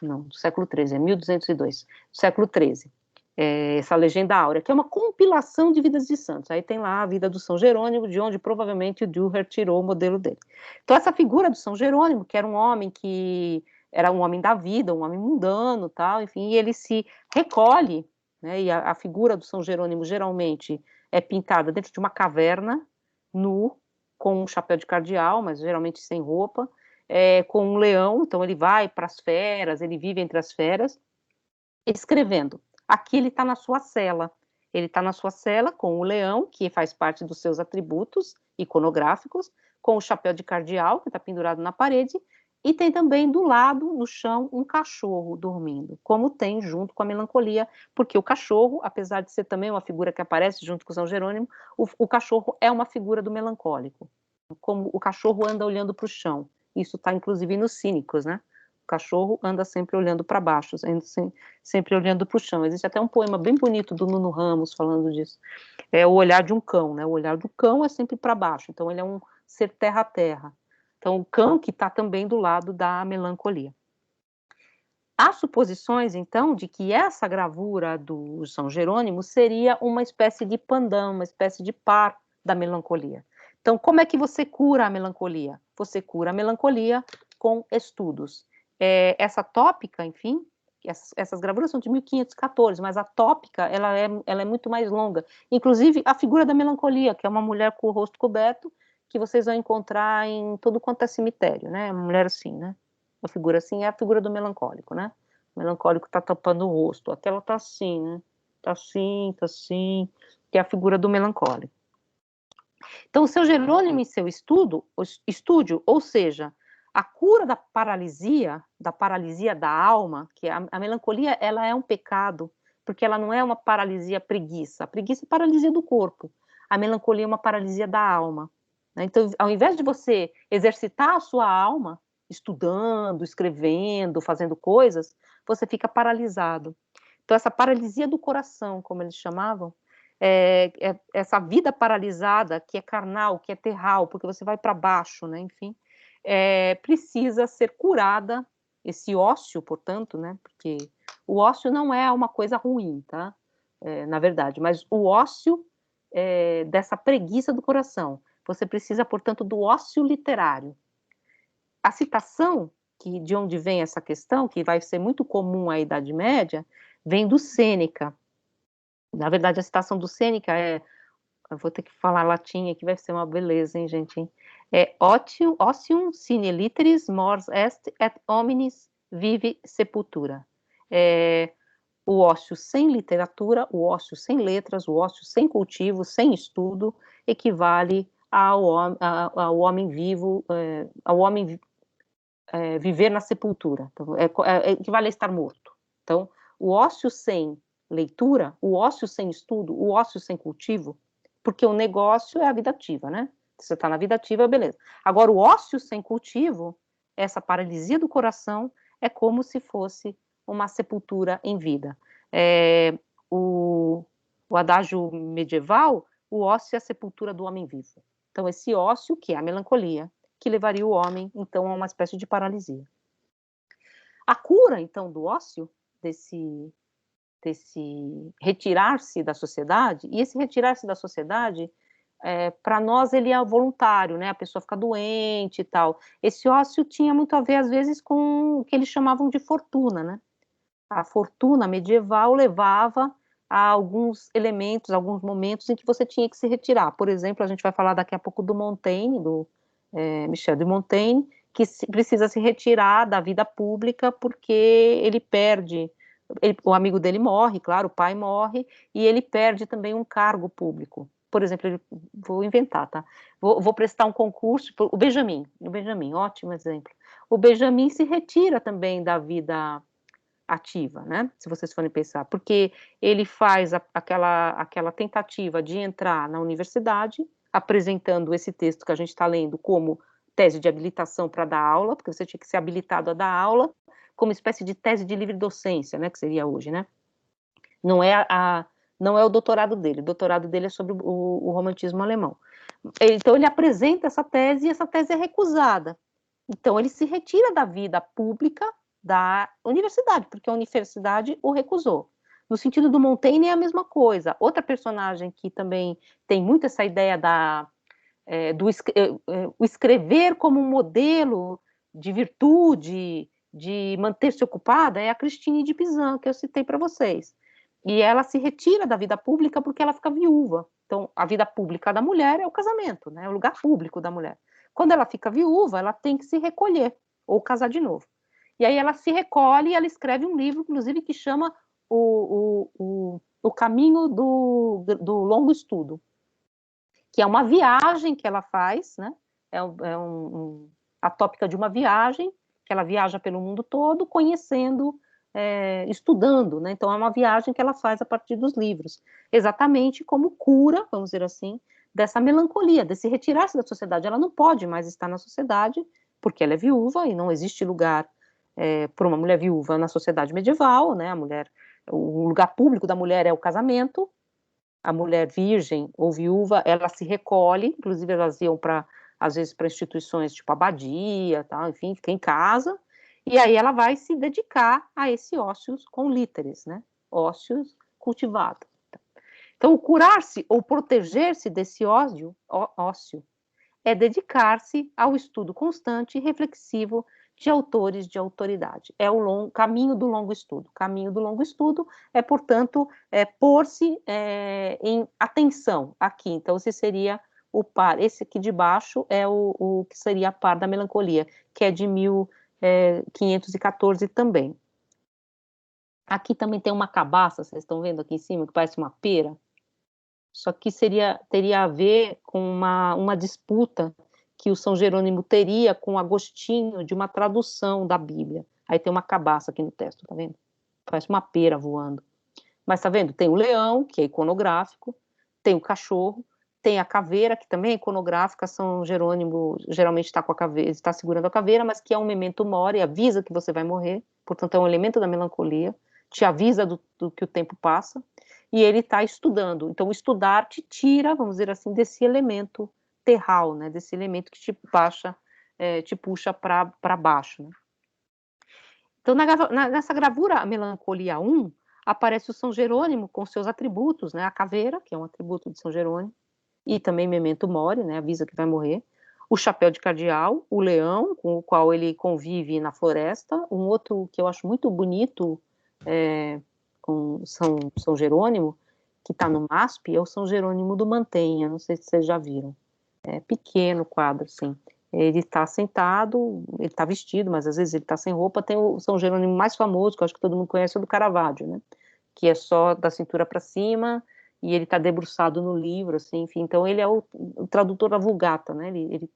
não, do século XIII, é 1202, do século XIII. essa legenda áurea, que é uma compilação de vidas de santos. Aí tem lá a vida do São Jerônimo, de onde provavelmente o Dürer tirou o modelo dele. Então essa figura do São Jerônimo, que era um homem que era um homem da vida, um homem mundano, tal, enfim, e ele se recolhe, né, e a figura do São Jerônimo geralmente é pintada dentro de uma caverna, nu, com um chapéu de cardeal, mas geralmente sem roupa, com um leão, então ele vai para as feras, ele vive entre as feras, escrevendo. Aqui ele está na sua cela. Ele está na sua cela com o leão, que faz parte dos seus atributos iconográficos, com o chapéu de cardeal, que está pendurado na parede, e tem também do lado, no chão, um cachorro dormindo, como tem junto com a melancolia, porque o cachorro, apesar de ser também uma figura que aparece junto com São Jerônimo, o cachorro é uma figura do melancólico, como o cachorro anda olhando para o chão. Isso está, inclusive, nos Cínicos, né? O cachorro anda sempre olhando para baixo, sempre olhando para o chão. Existe até um poema bem bonito do Nuno Ramos falando disso. É o olhar de um cão, né? O olhar do cão é sempre para baixo, então ele é um ser terra a terra. Então o cão que está também do lado da melancolia. Há suposições, então, de que essa gravura do São Jerônimo seria uma espécie de pandão, uma espécie de par da melancolia. Então, como é que você cura a melancolia? Você cura a melancolia com estudos. Essa tópica, enfim, essas gravuras são de 1514, mas a tópica ela é muito mais longa. Inclusive, a figura da melancolia, que é uma mulher com o rosto coberto, que vocês vão encontrar em todo quanto é cemitério, né? Uma mulher assim, né? Uma figura assim é a figura do melancólico, né? O melancólico está tampando o rosto, aquela está assim, né? Está assim, que é a figura do melancólico. Então, o seu Jerônimo em seu estúdio, ou seja, a cura da paralisia da alma, que a melancolia ela é um pecado, porque ela não é uma paralisia preguiça. A preguiça é paralisia do corpo. A melancolia é uma paralisia da alma. Né? Então, ao invés de você exercitar a sua alma, estudando, escrevendo, fazendo coisas, você fica paralisado. Então, essa paralisia do coração, como eles chamavam, essa vida paralisada, que é carnal, que é terral, porque você vai para baixo, né? Enfim, precisa ser curada, esse ócio, portanto, né? Porque o ócio não é uma coisa ruim, tá? Na verdade, mas o ócio dessa preguiça do coração. Você precisa, portanto, do ócio literário. A citação, que de onde vem essa questão, que vai ser muito comum à Idade Média, vem do Sêneca. Na verdade, a citação do Sêneca eu vou ter que falar latim aqui, vai ser uma beleza, hein, gente? Hein? Otium sine literis mors est et hominis vive sepultura. O ócio sem literatura, o ócio sem letras, o ócio sem cultivo, sem estudo, equivale ao homem vivo, ao homem viver na sepultura. Então, equivale a estar morto. Então, o ócio sem leitura, o ócio sem estudo, o ócio sem cultivo, porque o negócio é a vida ativa, né? Se você está na vida ativa, beleza. Agora, o ócio sem cultivo, essa paralisia do coração, é como se fosse uma sepultura em vida. O adágio medieval, o ócio é a sepultura do homem vivo. Então, esse ócio, que é a melancolia, que levaria o homem, então, a uma espécie de paralisia. A cura, então, do ócio, desse retirar-se da sociedade, e esse retirar-se da sociedade, para nós, ele é voluntário, né? A pessoa fica doente e tal. Esse ócio tinha muito a ver, às vezes, com o que eles chamavam de fortuna, né? A fortuna medieval levava a alguns elementos, alguns momentos em que você tinha que se retirar. Por exemplo, a gente vai falar daqui a pouco do Montaigne, do Michel de Montaigne, que precisa se retirar da vida pública porque ele perde, o amigo dele morre, claro, o pai morre, e ele perde também um cargo público. Por exemplo, vou inventar, tá? Vou prestar um concurso, o Benjamin, ótimo exemplo. O Benjamin se retira também da vida ativa, né? Se vocês forem pensar, porque ele faz aquela tentativa de entrar na universidade, apresentando esse texto que a gente está lendo como tese de habilitação para dar aula, porque você tinha que ser habilitado a dar aula, como espécie de tese de livre docência, né? Que seria hoje, né? Não é o doutorado dele. O doutorado dele é sobre o romantismo alemão. Então ele apresenta essa tese e essa tese é recusada. Então ele se retira da vida pública da universidade, porque a universidade o recusou. No sentido do Montaigne é a mesma coisa. Outra personagem que também tem muito essa ideia o escrever como um modelo de virtude, de manter-se ocupada, é a Christine de Pizan, que eu citei para vocês. E ela se retira da vida pública porque ela fica viúva. Então, a vida pública da mulher é o casamento, né? É o lugar público da mulher. Quando ela fica viúva, ela tem que se recolher ou casar de novo. E aí ela se recolhe e ela escreve um livro, inclusive, que chama O Caminho do Longo Estudo, que é uma viagem que ela faz, né? A tópica de uma viagem, que ela viaja pelo mundo todo, conhecendo, estudando, né? Então é uma viagem que ela faz a partir dos livros, exatamente como cura, vamos dizer assim, dessa melancolia, desse retirar-se da sociedade. Ela não pode mais estar na sociedade, porque ela é viúva e não existe lugar para uma mulher viúva na sociedade medieval, né? O lugar público da mulher é o casamento. A mulher virgem ou viúva, ela se recolhe, inclusive elas iam às vezes para instituições tipo abadia, tal, enfim, fica em casa, e aí ela vai se dedicar a esse ócios com líteres, né? Ócios cultivado. Então, o curar-se ou proteger-se desse ócio é dedicar-se ao estudo constante e reflexivo de autores de autoridade. É o caminho do longo estudo. O caminho do longo estudo é, portanto, pôr-se em atenção aqui. Então, esse seria o par. Esse aqui de baixo é o que seria a par da melancolia, que é de 1514 também. Aqui também tem uma cabaça, vocês estão vendo aqui em cima, que parece uma pera. Só que teria a ver com uma disputa que o São Jerônimo teria com Agostinho de uma tradução da Bíblia. Aí tem uma cabaça aqui no texto, tá vendo? Parece uma pera voando. Mas tá vendo? Tem o leão, que é iconográfico, tem o cachorro, tem a caveira, que também é iconográfica. São Jerônimo geralmente está com a caveira, está segurando a caveira, mas que é um memento mori, avisa que você vai morrer, portanto é um elemento da melancolia, te avisa do que o tempo passa, e ele está estudando. Então, o estudar te tira, vamos dizer assim, desse elemento terral, né, desse elemento que te puxa para baixo. Né? Então, nessa gravura a Melancolia 1, aparece o São Jerônimo com seus atributos, né, a caveira, que é um atributo de São Jerônimo, e também memento mori, né, avisa que vai morrer, o chapéu de cardeal, o leão, com o qual ele convive na floresta, um outro que eu acho muito bonito, com São Jerônimo, que está no MASP, é o São Jerônimo do Mantenha, não sei se vocês já viram. É pequeno o quadro, assim. Ele está sentado, ele está vestido, mas às vezes ele está sem roupa. Tem o São Jerônimo mais famoso, que eu acho que todo mundo conhece, é o do Caravaggio, né? Que é só da cintura para cima, e ele está debruçado no livro, assim, enfim. Então ele é o tradutor da Vulgata, né? Ele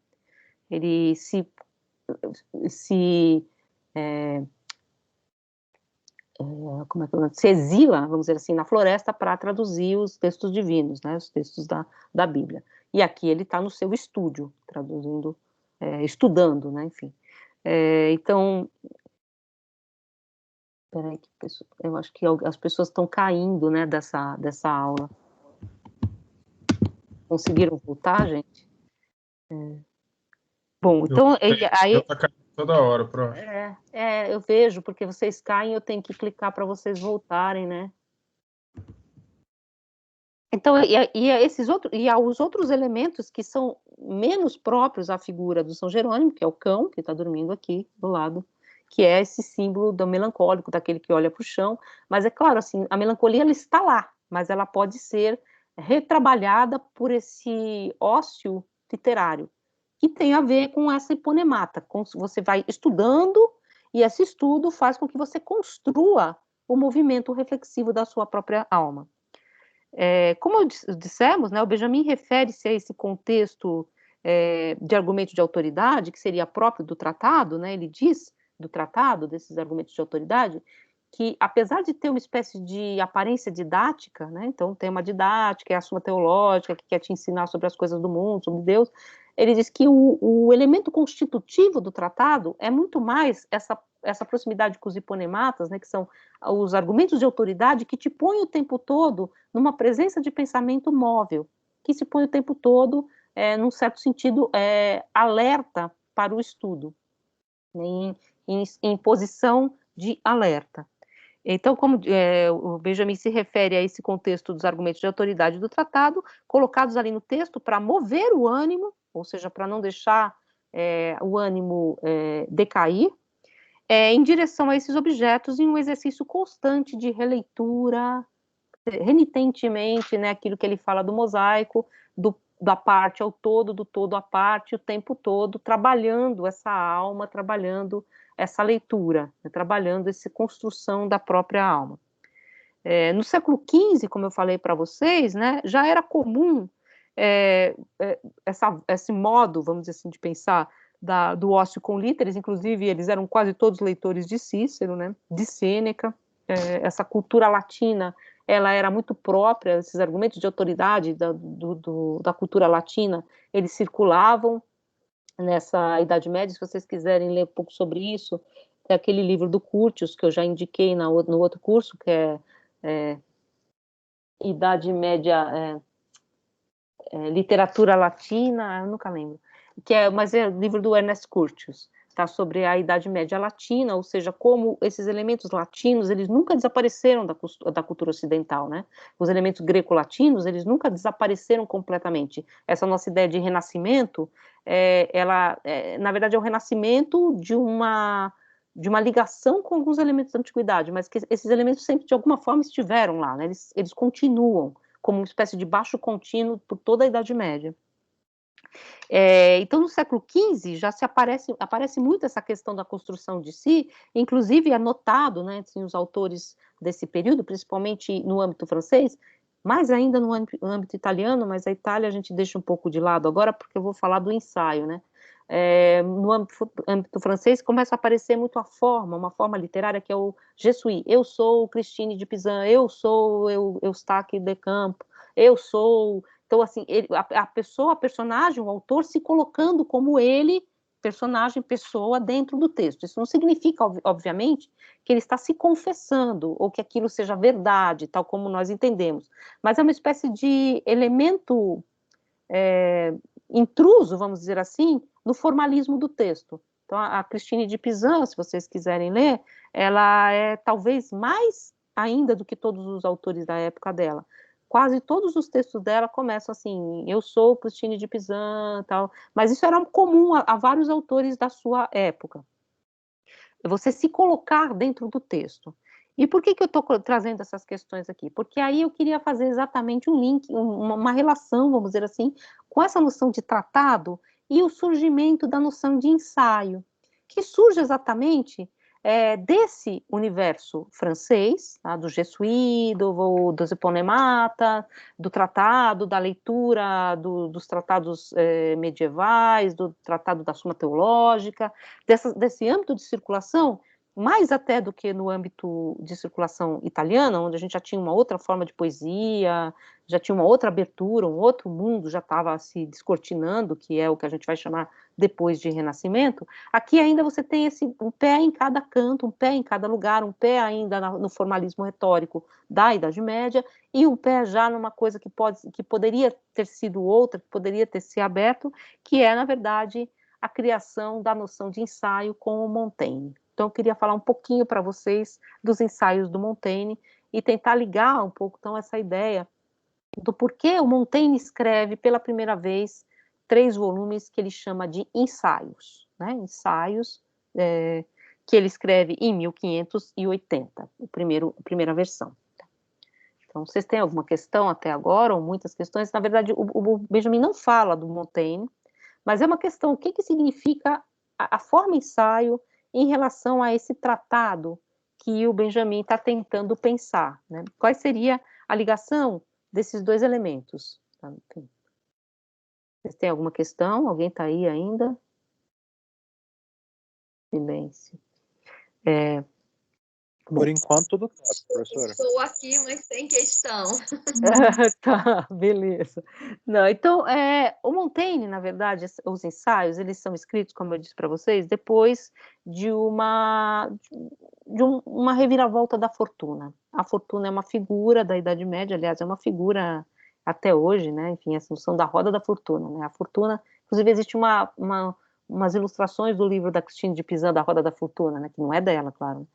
como é que se exila, vamos dizer assim, na floresta para traduzir os textos divinos, né, os textos da Bíblia. E aqui ele está no seu estúdio, traduzindo, estudando, né, enfim. Então, peraí, eu acho que as pessoas estão caindo, né, dessa aula. Conseguiram voltar, gente? Bom, então, aí... Tá caindo toda hora, prof. eu vejo, porque vocês caem, eu tenho que clicar para vocês voltarem, né? Então, os outros elementos que são menos próprios à figura do São Jerônimo, que é o cão, que está dormindo aqui do lado, que é esse símbolo do melancólico, daquele que olha para o chão. Mas é claro, assim, a melancolia ela está lá, mas ela pode ser retrabalhada por esse ócio literário, que tem a ver com essa hiponemata. Você vai estudando, e esse estudo faz com que você construa o movimento reflexivo da sua própria alma. Como dissemos, né, o Benjamin refere-se a esse contexto de argumento de autoridade, que seria próprio do tratado, né, ele diz do tratado, desses argumentos de autoridade, que apesar de ter uma espécie de aparência didática, né, então tem uma didática, é a suma teológica, que quer te ensinar sobre as coisas do mundo, sobre Deus, ele diz que o elemento constitutivo do tratado é muito mais essa proximidade com os hiponematas, né, que são os argumentos de autoridade que te põem o tempo todo numa presença de pensamento móvel, que se põe o tempo todo, num certo sentido, alerta para o estudo, né, em posição de alerta. Então, como o Benjamin se refere a esse contexto dos argumentos de autoridade do tratado, colocados ali no texto para mover o ânimo, ou seja, para não deixar o ânimo decair, em direção a esses objetos, em um exercício constante de releitura, renitentemente, né, aquilo que ele fala do mosaico, da parte ao todo, do todo à parte, o tempo todo, trabalhando essa alma, trabalhando essa leitura, né, trabalhando essa construção da própria alma. No século XV, como eu falei para vocês, né, já era comum esse modo, vamos dizer assim, de pensar do ócio com líteres, inclusive eles eram quase todos leitores de Cícero, né, de Sêneca, essa cultura latina, ela era muito própria, esses argumentos de autoridade da cultura latina, eles circulavam nessa Idade Média. Se vocês quiserem ler um pouco sobre isso, é aquele livro do Curtius, que eu já indiquei no outro curso, que é Idade Média, literatura latina, eu nunca lembro, mas é o livro do Ernest Curtius, tá, sobre a Idade Média latina, ou seja, como esses elementos latinos, eles nunca desapareceram da cultura ocidental, né? Os elementos greco-latinos, eles nunca desapareceram completamente. Essa nossa ideia de renascimento, na verdade, é o renascimento de uma ligação com alguns elementos da antiguidade, mas que esses elementos sempre, de alguma forma, estiveram lá, né? Eles continuam como uma espécie de baixo contínuo por toda a Idade Média. Então, no século XV, já aparece muito essa questão da construção de si, inclusive é notado, né, assim, os autores desse período, principalmente no âmbito francês, mais ainda no âmbito italiano, mas a Itália a gente deixa um pouco de lado agora, porque eu vou falar do ensaio, né? No âmbito francês começa a aparecer muito uma forma literária que é o je suis, eu sou Christine de Pizan, eu sou Eustáquio de Campo, eu sou... Então, assim, a personagem, o autor se colocando como ele, personagem, pessoa, dentro do texto. Isso não significa, obviamente, que ele está se confessando, ou que aquilo seja verdade, tal como nós entendemos, mas é uma espécie de elemento intruso, vamos dizer assim, no formalismo do texto. Então, a Christine de Pizan, se vocês quiserem ler, ela é talvez mais ainda do que todos os autores da época dela. Quase todos os textos dela começam assim, eu sou Christine de Pizan, tal, mas isso era comum a vários autores da sua época. Você se colocar dentro do texto. E por que eu estou trazendo essas questões aqui? Porque aí eu queria fazer exatamente um link, uma relação, vamos dizer assim, com essa noção de tratado e o surgimento da noção de ensaio, que surge exatamente desse universo francês, tá, do Jesuí, dos Eponemata, do tratado, da leitura dos tratados medievais, do tratado da Suma Teológica, desse âmbito de circulação, mais até do que no âmbito de circulação italiana, onde a gente já tinha uma outra forma de poesia, já tinha uma outra abertura, um outro mundo já estava se descortinando, que é o que a gente vai chamar depois de Renascimento. Aqui ainda você tem um pé em cada canto, um pé em cada lugar, um pé ainda no formalismo retórico da Idade Média, e um pé já numa coisa que poderia ter sido outra, que poderia ter se aberto, que é, na verdade, a criação da noção de ensaio com o Montaigne. Então, eu queria falar um pouquinho para vocês dos ensaios do Montaigne e tentar ligar um pouco, então, essa ideia do porquê o Montaigne escreve pela primeira vez 3 volumes que ele chama de ensaios, né? Ensaios que ele escreve em 1580, a primeira versão. Então, vocês têm alguma questão até agora, ou muitas questões? Na verdade, o Benjamin não fala do Montaigne, mas é uma questão, o que significa a forma ensaio em relação a esse tratado que o Benjamin está tentando pensar, né? Qual seria a ligação desses 2 elementos? Tá? Vocês têm alguma questão? Alguém está aí ainda? Silêncio. Por enquanto, tudo certo, professora. Estou aqui, mas sem questão. Tá, beleza. Não, então, o Montaigne, na verdade, os ensaios, eles são escritos, como eu disse para vocês, depois de uma reviravolta da fortuna. A fortuna é uma figura da Idade Média, aliás, é uma figura até hoje, né? Enfim, essa noção da roda da fortuna, né? A fortuna, inclusive, existe umas ilustrações do livro da Christine de Pizan, da Roda da Fortuna, né, que não é dela, claro,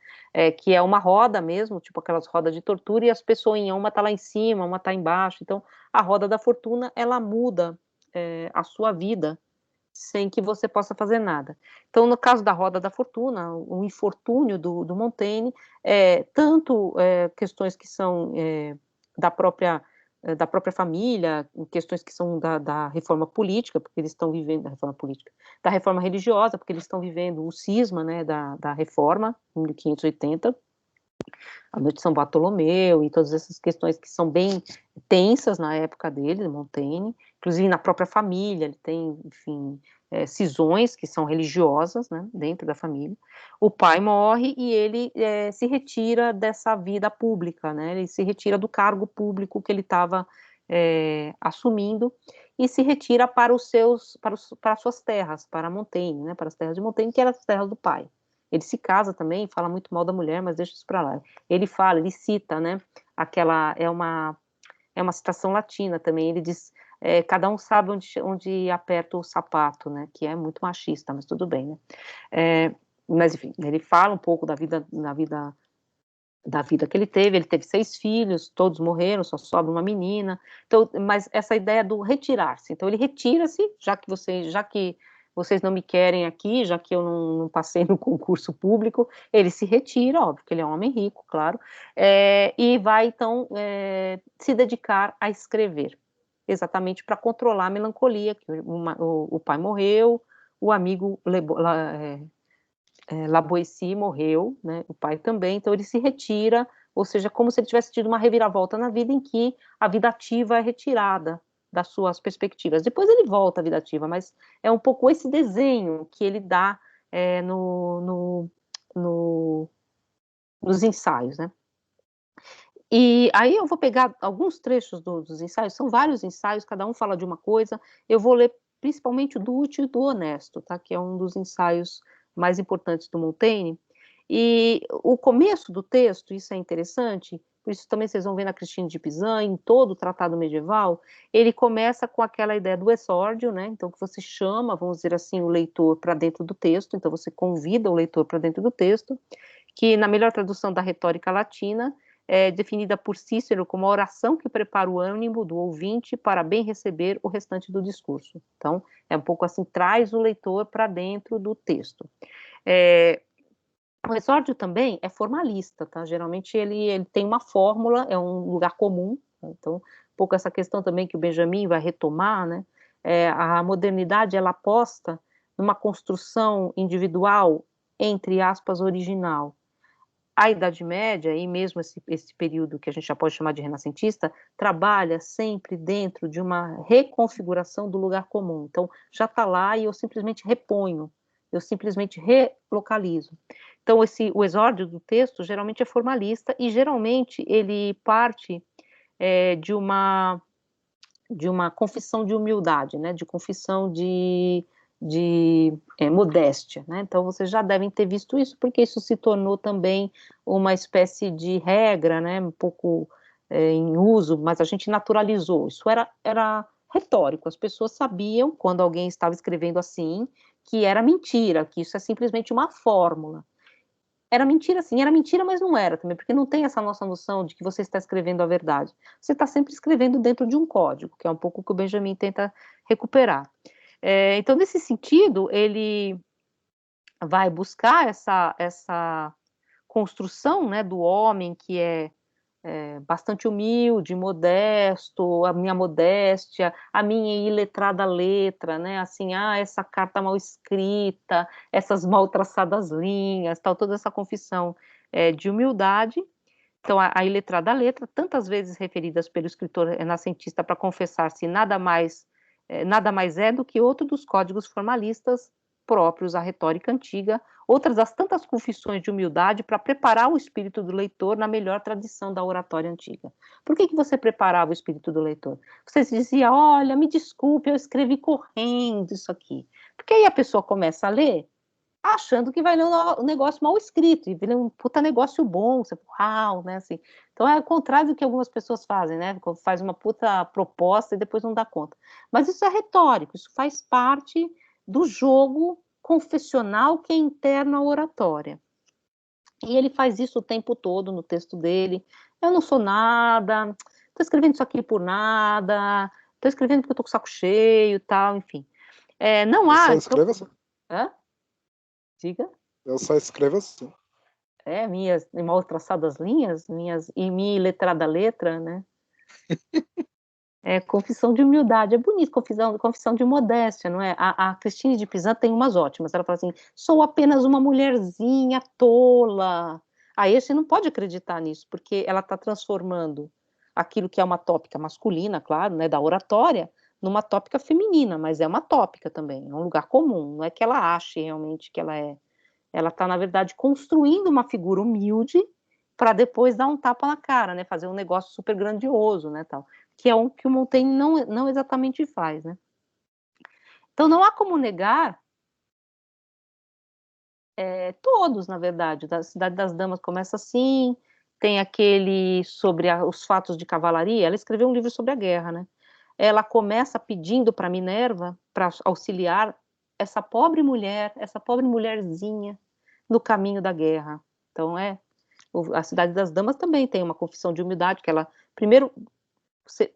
que é uma roda mesmo, tipo aquelas rodas de tortura, e as pessoinhas, uma tá lá em cima, uma tá embaixo, então a Roda da Fortuna, ela muda a sua vida, sem que você possa fazer nada. Então, no caso da Roda da Fortuna, o infortúnio do Montaigne, tanto questões que são da própria família, questões que são da reforma política, porque eles estão vivendo da reforma política, da reforma religiosa, porque eles estão vivendo o cisma, né, da reforma, em 1580, a noite de São Bartolomeu, e todas essas questões que são bem tensas na época dele, Montaigne, inclusive na própria família, ele tem, enfim, cisões que são religiosas, né, dentro da família. O pai morre e ele se retira dessa vida pública, né, ele se retira do cargo público que ele estava assumindo, e se retira para as suas terras, para Montaigne, né, para as terras de Montaigne, que eram as terras do pai. Ele se casa também, fala muito mal da mulher, mas deixa isso para lá. Ele fala, ele cita, né, é uma citação latina também, ele diz, cada um sabe onde aperta o sapato, né, que é muito machista, mas tudo bem, né. Mas, enfim, ele fala um pouco da vida que ele teve 6 filhos, todos morreram, só sobra uma menina, então, mas essa ideia do retirar-se, então ele retira-se, já que vocês não me querem aqui, já que eu não passei no concurso público, ele se retira, óbvio que ele é um homem rico, claro, e vai, então, se dedicar a escrever, exatamente para controlar a melancolia, que o pai morreu, o amigo Lavoisier morreu, né, o pai também, então ele se retira, ou seja, como se ele tivesse tido uma reviravolta na vida em que a vida ativa é retirada das suas perspectivas. Depois ele volta à vida ativa, mas é um pouco esse desenho que ele dá nos ensaios, né. E aí eu vou pegar alguns trechos dos ensaios, são vários ensaios, cada um fala de uma coisa, eu vou ler principalmente o do Útil e do Honesto, tá, que é um dos ensaios mais importantes do Montaigne, e o começo do texto, isso é interessante, por isso também vocês vão ver na Christine de Pizan, em todo o tratado medieval, ele começa com aquela ideia do exórdio, né, então que você chama, vamos dizer assim, o leitor para dentro do texto, então você convida o leitor para dentro do texto, que na melhor tradução da retórica latina, é definida por Cícero como a oração que prepara o ânimo do ouvinte para bem receber o restante do discurso. Então, é um pouco assim, traz o leitor para dentro do texto. O exórdio também é formalista, tá? Geralmente ele tem uma fórmula, é um lugar comum, tá? Então, um pouco essa questão também que o Benjamin vai retomar, né? A modernidade, ela aposta numa construção individual, entre aspas, original. A Idade Média, e mesmo esse período que a gente já pode chamar de renascentista, trabalha sempre dentro de uma reconfiguração do lugar comum. Então, já está lá e eu simplesmente reponho, eu simplesmente relocalizo. Então, o exórdio do texto geralmente é formalista e geralmente ele parte de uma confissão de humildade, né, de confissão de modéstia, né? Então vocês já devem ter visto isso, porque isso se tornou também uma espécie de regra, né, um pouco em uso, mas a gente naturalizou. Isso era retórico, as pessoas sabiam, quando alguém estava escrevendo assim, que era mentira, que isso é simplesmente uma fórmula. Era mentira, sim, era mentira, mas não era também, porque não tem essa nossa noção de que você está escrevendo a verdade. Você está sempre escrevendo dentro de um código, que é um pouco o que o Benjamin tenta recuperar. Então, nesse sentido, ele vai buscar essa construção, né, do homem que é bastante humilde, modesto, a minha modéstia, a minha iletrada letra, né, assim, essa carta mal escrita, essas mal traçadas linhas, tal, toda essa confissão de humildade. Então, a iletrada letra, tantas vezes referidas pelo escritor renascentista para confessar-se nada mais é do que outro dos códigos formalistas próprios à retórica antiga, outras das tantas confissões de humildade para preparar o espírito do leitor na melhor tradição da oratória antiga. Por que você preparava o espírito do leitor? Você dizia, olha, me desculpe, eu escrevi correndo isso aqui. Porque aí a pessoa começa a ler achando que vai ler um negócio mal escrito, e vê um puta negócio bom, você, uau, né, assim. Então é o contrário do que algumas pessoas fazem, né, faz uma puta proposta e depois não dá conta. Mas isso é retórico, isso faz parte do jogo confessional que é interno à oratória. E ele faz isso o tempo todo no texto dele. Eu não sou nada, estou escrevendo isso aqui por nada, estou escrevendo porque eu estou com o saco cheio e tal, enfim. Não Eu há... só escrevo assim. Hã? Diga. Eu só escrevo assim. Minhas mal traçadas linhas, minhas e minha letrada letra, né? Confissão de humildade, é bonito, confissão de modéstia, não é? A Cristine de Pizan tem umas ótimas, ela fala assim, sou apenas uma mulherzinha tola. Aí você não pode acreditar nisso, porque ela está transformando aquilo que é uma tópica masculina, claro, né, da oratória, numa tópica feminina, mas é uma tópica também, é um lugar comum, não é que ela ache realmente que ela é. Ela está, na verdade, construindo uma figura humilde para depois dar um tapa na cara, né? Fazer um negócio super grandioso, né? Tal, que é o que o Montaigne não exatamente faz, né? Então, não há como negar todos, na verdade. A Cidade das Damas começa assim, tem aquele sobre os fatos de cavalaria. Ela escreveu um livro sobre a guerra, né? Ela começa pedindo para Minerva para auxiliar essa pobre mulherzinha no caminho da guerra. Então, a Cidade das Damas também tem uma confissão de humildade, que ela, primeiro, você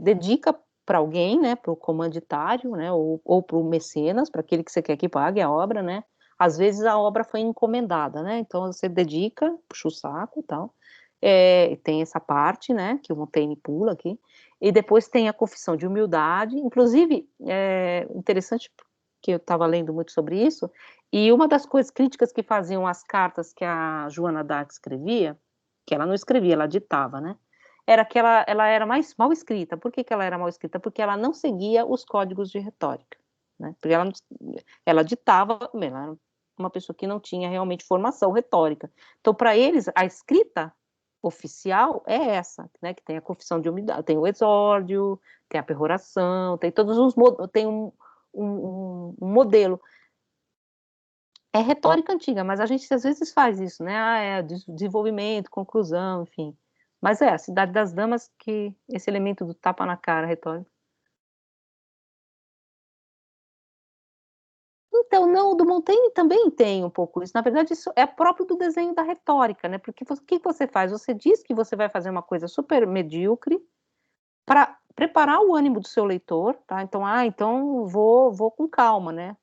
dedica para alguém, né, para o comanditário, né, ou para o mecenas, para aquele que você quer que pague a obra, né, às vezes a obra foi encomendada, né, então você dedica, puxa o saco e tal, tem essa parte, né, que o Montaigne pula aqui, e depois tem a confissão de humildade, inclusive, interessante que eu estava lendo muito sobre isso, e uma das coisas críticas que faziam as cartas que a Joana d'Arc escrevia, que ela não escrevia, ela ditava, né, era que ela era mais mal escrita. Por que ela era mal escrita? Porque ela não seguia os códigos de retórica, né? Porque ela ditava, ela era uma pessoa que não tinha realmente formação retórica. Então, para eles, a escrita oficial é essa, né? Que tem a confissão de humildade, tem o exórdio, tem a peroração, tem todos os tem um modelo. É retórica antiga, mas a gente às vezes faz isso, né? Desenvolvimento, conclusão, enfim. Mas a Cidade das Damas, que esse elemento do tapa na cara retórico. Então, não, o do Montaigne também tem um pouco isso. Na verdade, isso é próprio do desenho da retórica, né? Porque o que você faz? Você diz que você vai fazer uma coisa super medíocre para preparar o ânimo do seu leitor, tá? Então vou com calma, né?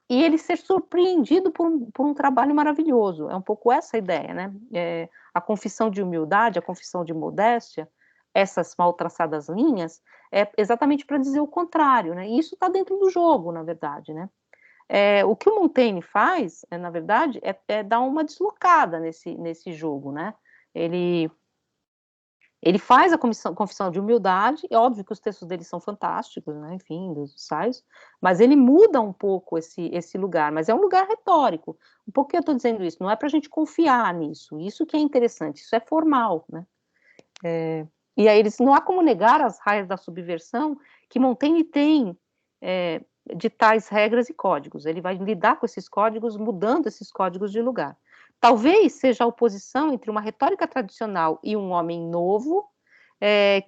E ele ser surpreendido por um trabalho maravilhoso. É um pouco essa a ideia, né? A confissão de humildade, a confissão de modéstia, essas mal traçadas linhas, é exatamente para dizer o contrário, né? E isso está dentro do jogo, na verdade, né? O que o Montaigne faz, na verdade, é dar uma deslocada nesse jogo, né? Ele faz a confissão de humildade, é óbvio que os textos dele são fantásticos, né, enfim, dos ensaios, mas ele muda um pouco esse lugar, mas é um lugar retórico. Por que eu estou dizendo isso? Não é para a gente confiar nisso, isso que é interessante, isso é formal, né? E aí não há como negar as raias da subversão que Montaigne tem de tais regras e códigos. Ele vai lidar com esses códigos, mudando esses códigos de lugar. Talvez seja a oposição entre uma retórica tradicional e um homem novo,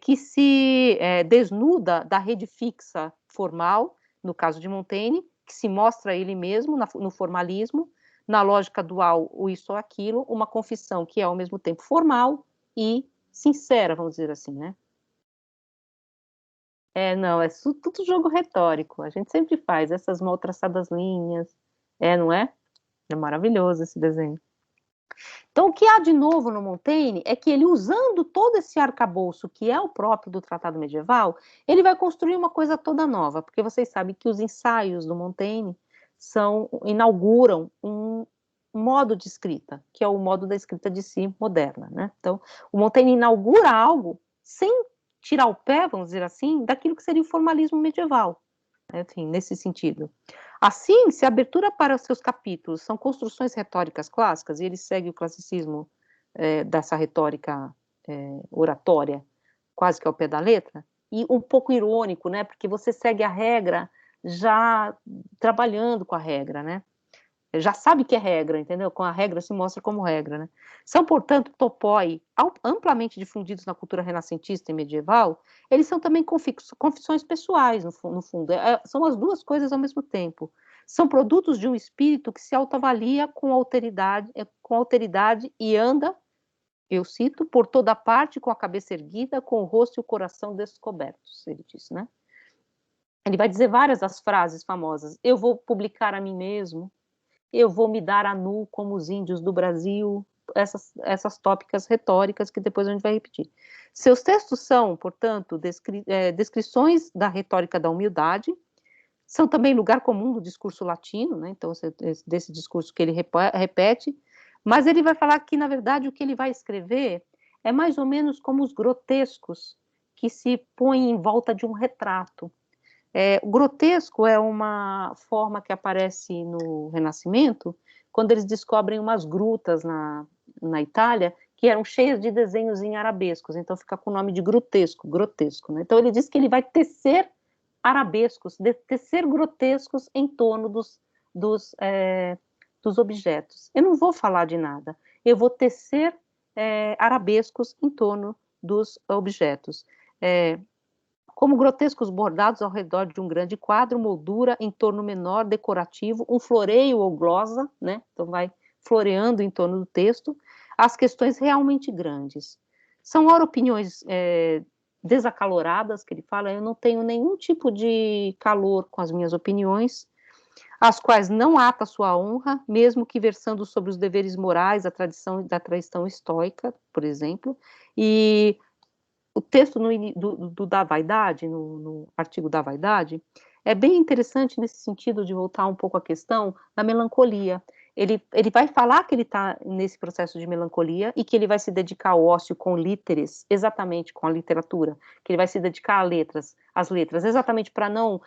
que se desnuda da rede fixa formal, no caso de Montaigne, que se mostra ele mesmo no formalismo, na lógica dual, o isso ou aquilo, uma confissão que é ao mesmo tempo formal e sincera, vamos dizer assim, né? Não, tudo jogo retórico, a gente sempre faz essas mal traçadas linhas, não é? É maravilhoso esse desenho. Então, o que há de novo no Montaigne é que ele, usando todo esse arcabouço que é o próprio do Tratado Medieval, ele vai construir uma coisa toda nova, porque vocês sabem que os ensaios do Montaigne inauguram um modo de escrita, que é o modo da escrita de si moderna, né? Então, o Montaigne inaugura algo sem tirar o pé, vamos dizer assim, daquilo que seria o formalismo medieval, né? Enfim, nesse sentido. Assim, se a abertura para os seus capítulos são construções retóricas clássicas, e ele segue o classicismo dessa retórica oratória, quase que ao pé da letra, e um pouco irônico, né? Porque você segue a regra já trabalhando com a regra, né? já sabe que é regra, entendeu? Com a regra se mostra como regra, né? São, portanto, topoi amplamente difundidos na cultura renascentista e medieval, eles são também confissões pessoais, no fundo. São as duas coisas ao mesmo tempo. São produtos de um espírito que se autoavalia com alteridade e anda, eu cito, por toda parte, com a cabeça erguida, com o rosto e o coração descobertos, ele disse, né? Ele vai dizer várias das frases famosas. Eu vou publicar a mim mesmo, eu vou me dar a nu como os índios do Brasil, essas tópicas retóricas que depois a gente vai repetir. Seus textos são, portanto, descrições da retórica da humildade, são também lugar comum do discurso latino, né? Então, desse discurso que ele repete, mas ele vai falar que, na verdade, o que ele vai escrever é mais ou menos como os grotescos que se põem em volta de um retrato. O grotesco é uma forma que aparece no Renascimento, quando eles descobrem umas grutas na Itália, que eram cheias de desenhos em arabescos, então fica com o nome de grotesco, né? Então ele diz que ele vai tecer arabescos, tecer grotescos em torno dos objetos. Eu não vou falar de nada, eu vou tecer arabescos em torno dos objetos. Como grotescos bordados ao redor de um grande quadro, moldura em torno menor, decorativo, um floreio ou glosa, né? Então vai floreando em torno do texto, as questões realmente grandes. São, ora, opiniões desacaloradas, que ele fala, eu não tenho nenhum tipo de calor com as minhas opiniões, as quais não ata sua honra, mesmo que versando sobre os deveres morais, da tradição estoica, por exemplo, e o texto da vaidade, no artigo da vaidade, é bem interessante nesse sentido de voltar um pouco à questão da melancolia. Ele vai falar que ele está nesse processo de melancolia e que ele vai se dedicar ao ócio com líteres, exatamente com a literatura, que ele vai se dedicar às letras, exatamente para não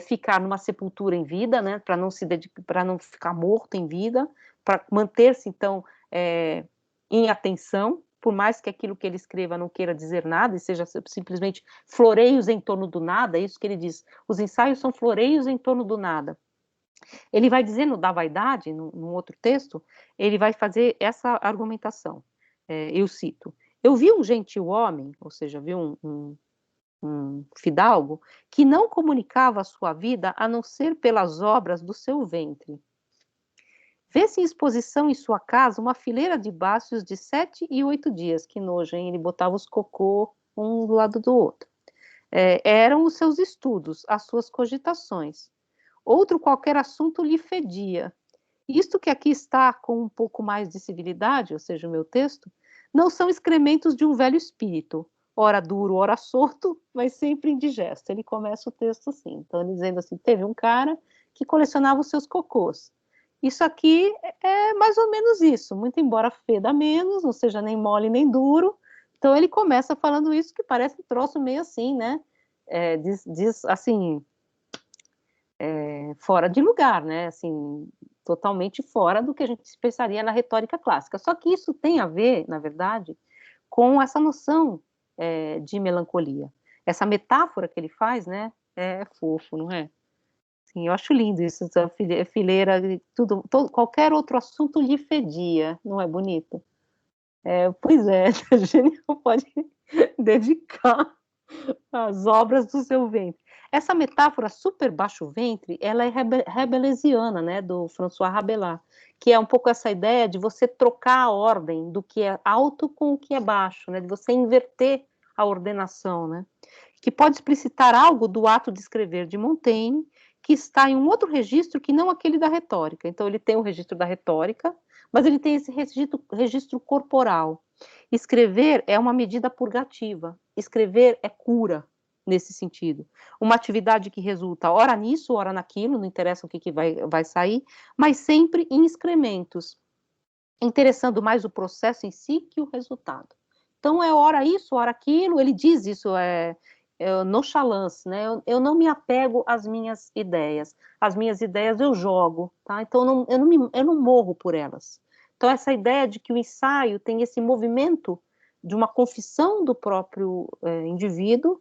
ficar numa sepultura em vida, né, para não ficar morto em vida, para manter-se, então, em atenção, por mais que aquilo que ele escreva não queira dizer nada, e seja simplesmente floreios em torno do nada, é isso que ele diz, os ensaios são floreios em torno do nada. Ele vai dizer no Da Vaidade, num outro texto, ele vai fazer essa argumentação, eu cito, eu vi um gentil homem, ou seja, vi um fidalgo, que não comunicava a sua vida a não ser pelas obras do seu ventre. Vê-se em exposição em sua casa uma fileira de bácios de 7 e 8 dias. Que nojo, hein? Ele botava os cocô um do lado do outro. Eram os seus estudos, as suas cogitações. Outro qualquer assunto lhe fedia. Isto que aqui está com um pouco mais de civilidade, ou seja, o meu texto, não são excrementos de um velho espírito, ora duro, ora solto, mas sempre indigesto. Ele começa o texto assim, então ele dizendo assim, teve um cara que colecionava os seus cocôs. Isso aqui é mais ou menos isso, muito embora feda menos, não seja nem mole nem duro. Então ele começa falando isso que parece um troço meio assim, né? Diz assim, fora de lugar, né? Assim, totalmente fora do que a gente pensaria na retórica clássica. Só que isso tem a ver, na verdade, com essa noção de melancolia. Essa metáfora que ele faz, né? É fofo, não é? Sim, eu acho lindo isso, essa fileira, qualquer outro assunto lhe fedia, não é bonito? Pois é, a gente não pode dedicar as obras do seu ventre. Essa metáfora super baixo ventre, ela é rabelaisiana, né, do François Rabelais, que é um pouco essa ideia de você trocar a ordem do que é alto com o que é baixo, né, de você inverter a ordenação, né, que pode explicitar algo do ato de escrever de Montaigne, que está em um outro registro que não aquele da retórica. Então, ele tem o registro da retórica, mas ele tem esse registro corporal. Escrever é uma medida purgativa. Escrever é cura, nesse sentido. Uma atividade que resulta ora nisso, ora naquilo, não interessa o que vai sair, mas sempre em excrementos, interessando mais o processo em si que o resultado. Então, é ora isso, ora aquilo, ele diz isso, nonchalance, né? Eu não me apego às minhas ideias. As minhas ideias eu jogo, tá? Então eu não morro por elas. Então essa ideia de que o ensaio tem esse movimento de uma confissão do próprio indivíduo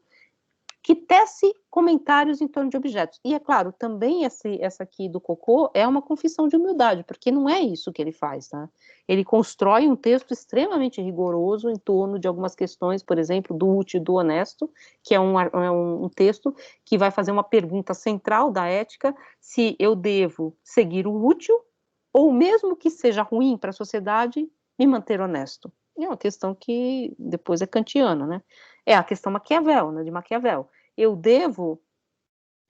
que tece comentários em torno de objetos. E, é claro, também essa aqui do Cocô é uma confissão de humildade, porque não é isso que ele faz, tá? Ele constrói um texto extremamente rigoroso em torno de algumas questões, por exemplo, do útil e do honesto, que é um texto que vai fazer uma pergunta central da ética, se eu devo seguir o útil, ou mesmo que seja ruim para a sociedade, me manter honesto. É uma questão que depois é kantiana, né? É a questão Maquiavel, né, de Maquiavel. Eu devo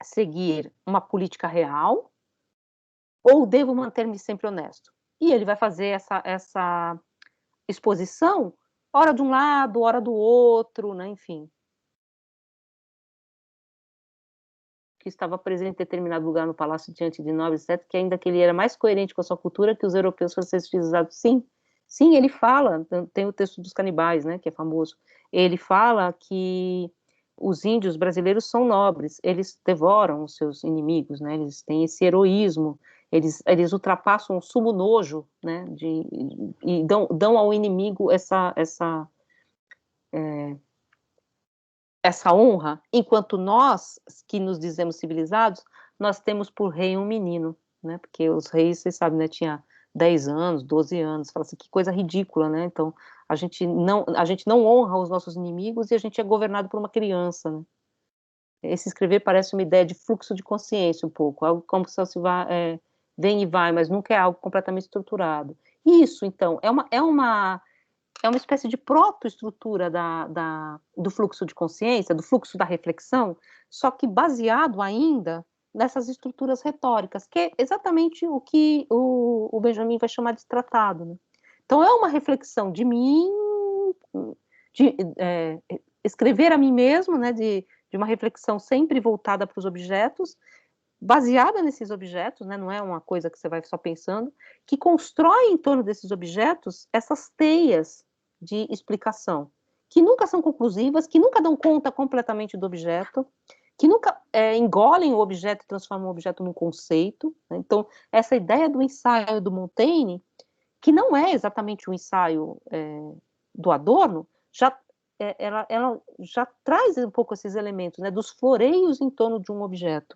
seguir uma política real ou devo manter-me sempre honesto? E ele vai fazer essa exposição, ora de um lado, ora do outro, né, enfim. Que estava presente em determinado lugar no palácio diante de nobres, etc., que ainda que ele era mais coerente com a sua cultura que os europeus franceses civilizados. Sim, sim, ele fala, tem o texto dos canibais, né, que é famoso, ele fala que os índios brasileiros são nobres, eles devoram os seus inimigos, né, eles têm esse heroísmo, eles ultrapassam o sumo nojo, né, e dão ao inimigo essa honra, enquanto nós, que nos dizemos civilizados, nós temos por rei um menino, né? Porque os reis, vocês sabem, né? Tinha 10 anos, 12 anos, fala assim, que coisa ridícula, né? Então, a gente não honra os nossos inimigos e a gente é governado por uma criança, né? Esse escrever parece uma ideia de fluxo de consciência um pouco, algo como se vem e vai, mas nunca é algo completamente estruturado. Isso, então, é uma espécie de protoestrutura do fluxo de consciência, do fluxo da reflexão, só que baseado ainda nessas estruturas retóricas, que é exatamente o que o Benjamin vai chamar de tratado. Né? Então, é uma reflexão de mim, de escrever a mim mesmo, né, de uma reflexão sempre voltada para os objetos, baseada nesses objetos, né, não é uma coisa que você vai só pensando, que constrói em torno desses objetos essas teias de explicação, que nunca são conclusivas, que nunca dão conta completamente do objeto, que nunca engolem o objeto e transformam o objeto num conceito. Né? Então, essa ideia do ensaio do Montaigne, que não é exatamente o ensaio do Adorno, ela já traz um pouco esses elementos, né, dos floreios em torno de um objeto.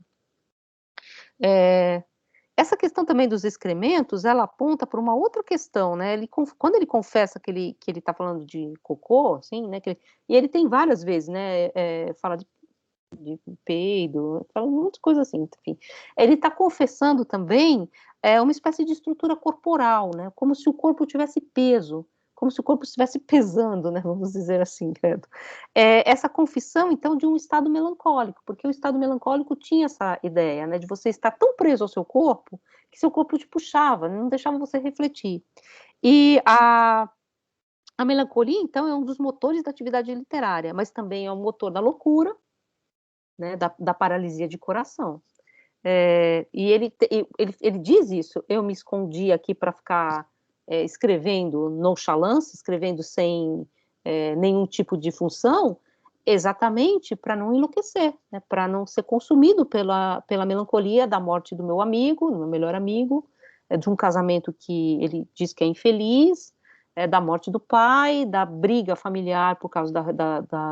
Essa questão também dos excrementos, ela aponta para uma outra questão, né? Quando ele confessa que ele está falando de cocô, assim, né? E ele tem várias vezes, né? Fala de peido, fala muitas coisas assim, enfim. Ele está confessando também uma espécie de estrutura corporal, né? Como se o corpo tivesse peso, como se o corpo estivesse pesando, né? Vamos dizer assim, credo. Essa confissão, então, de um estado melancólico, porque o estado melancólico tinha essa ideia, né? De você estar tão preso ao seu corpo que seu corpo te puxava, não deixava você refletir. E a melancolia, então, é um dos motores da atividade literária, mas também é um motor da loucura, né, da paralisia de coração. E ele diz isso, eu me escondi aqui para ficar escrevendo nonchalance, escrevendo sem nenhum tipo de função, exatamente para não enlouquecer, né, para não ser consumido pela melancolia da morte do meu amigo, do meu melhor amigo, de um casamento que ele diz que é infeliz, da morte do pai, da briga familiar por causa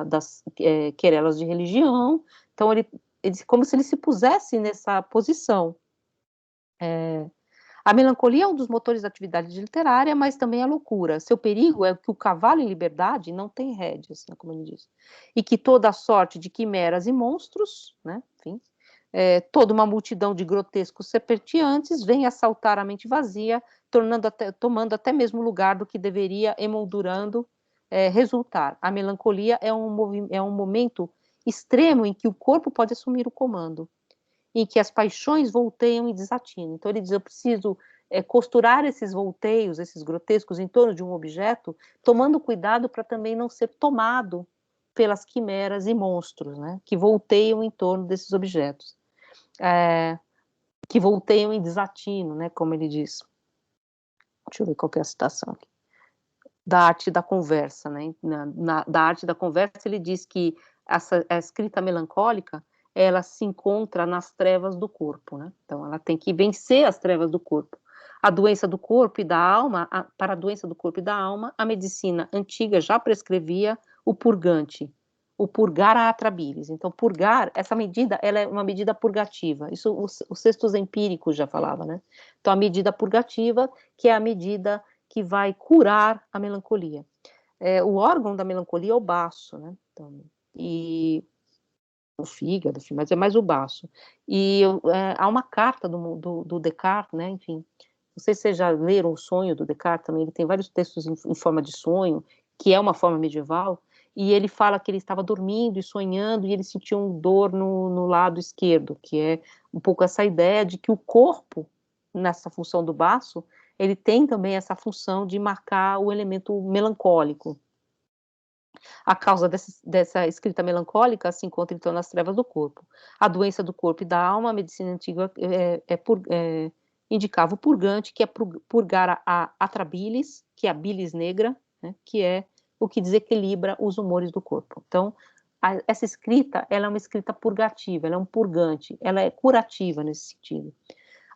das querelas de religião. Então, como se ele se pusesse nessa posição. A melancolia é um dos motores da atividade literária, mas também a loucura. Seu perigo é que o cavalo em liberdade não tem rédeas, né, como ele diz, e que toda a sorte de quimeras e monstros, né, enfim, toda uma multidão de grotescos serpenteantes vem assaltar a mente vazia, tomando até mesmo o lugar do que deveria, emoldurando, resultar. A melancolia é um momento extremo em que o corpo pode assumir o comando, em que as paixões volteiam e desatinam. Então ele diz, eu preciso costurar esses volteios, esses grotescos em torno de um objeto, tomando cuidado para também não ser tomado pelas quimeras e monstros, né, que volteiam em torno desses objetos, que volteiam em desatino, né, como ele diz. Deixa eu ver qual que é a citação aqui. Da arte da conversa, né, da arte da conversa ele diz que a escrita melancólica ela se encontra nas trevas do corpo, né? Então ela tem que vencer as trevas do corpo. A doença do corpo e da alma, para a doença do corpo e da alma, a medicina antiga já prescrevia o purgante, o purgar a atrabilis. Então, purgar, essa medida, ela é uma medida purgativa. Isso os textos empíricos já falava, né? Então, a medida purgativa, que é a medida que vai curar a melancolia. O órgão da melancolia é o baço, né? Então, e o fígado, enfim, mas é mais o baço. E há uma carta do Descartes, né? Enfim, não sei se vocês já leram O Sonho do Descartes também, ele tem vários textos em forma de sonho, que é uma forma medieval, e ele fala que ele estava dormindo e sonhando e ele sentia um dor no lado esquerdo, que é um pouco essa ideia de que o corpo, nessa função do baço, ele tem também essa função de marcar o elemento melancólico. A causa dessa escrita melancólica se encontra então nas trevas do corpo. A doença do corpo e da alma, a medicina antiga indicava o purgante, que é purgar a atrabilis, que é a bilis negra, né, que é o que desequilibra os humores do corpo. Então, essa escrita, ela é uma escrita purgativa, ela é um purgante, ela é curativa nesse sentido.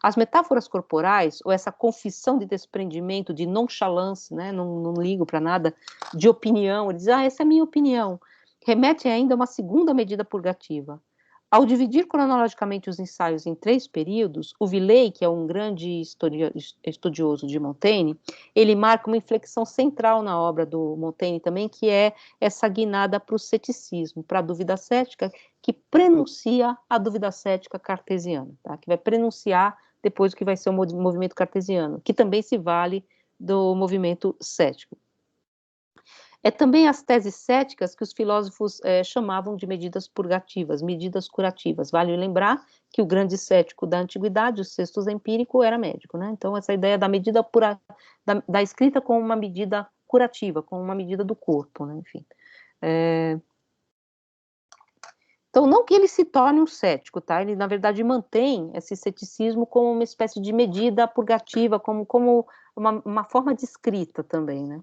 As metáforas corporais, ou essa confissão de desprendimento, de nonchalance, né, não ligo para nada, de opinião, ele diz, essa é a minha opinião, remete ainda a uma segunda medida purgativa. Ao dividir cronologicamente os ensaios em 3 períodos, o Villei, que é um grande estudioso de Montaigne, ele marca uma inflexão central na obra do Montaigne também, que é essa guinada para o ceticismo, para a dúvida cética, que prenuncia a dúvida cética cartesiana, tá? Que vai prenunciar depois o que vai ser o movimento cartesiano, que também se vale do movimento cético. É também as teses céticas que os filósofos chamavam de medidas purgativas, medidas curativas. Vale lembrar que o grande cético da antiguidade, o Sextus Empírico, era médico, né? Então, essa ideia da medida da escrita como uma medida curativa, como uma medida do corpo, né? Enfim. Então, não que ele se torne um cético, tá? Ele, na verdade, mantém esse ceticismo como uma espécie de medida purgativa, como uma forma de escrita também, né?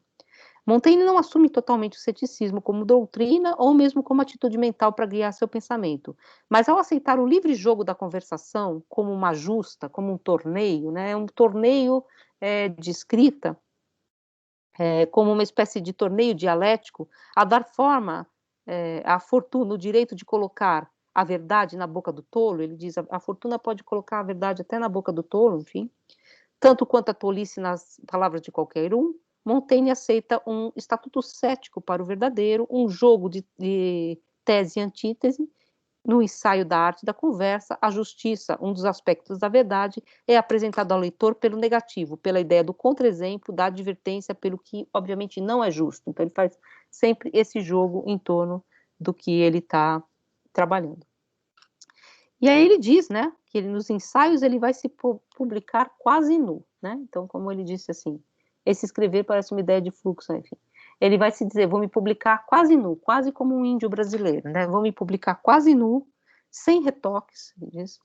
Montaigne não assume totalmente o ceticismo como doutrina ou mesmo como atitude mental para guiar seu pensamento, mas ao aceitar o livre jogo da conversação como uma justa, como um torneio, né, um torneio de escrita, como uma espécie de torneio dialético, a dar forma à fortuna, o direito de colocar a verdade na boca do tolo, ele diz, a fortuna pode colocar a verdade até na boca do tolo, enfim, tanto quanto a tolice nas palavras de qualquer um. Montaigne aceita um estatuto cético para o verdadeiro, um jogo de tese e antítese, no ensaio da arte da conversa, a justiça, um dos aspectos da verdade, é apresentada ao leitor pelo negativo, pela ideia do contra-exemplo, da advertência, pelo que, obviamente, não é justo. Então, ele faz sempre esse jogo em torno do que ele está trabalhando. E aí ele diz, né, que nos ensaios ele vai se publicar quase nu, né? Então, como ele disse assim, esse escrever parece uma ideia de fluxo, enfim. Ele vai se dizer, vou me publicar quase nu, quase como um índio brasileiro, né? Vou me publicar quase nu, sem retoques, ele diz,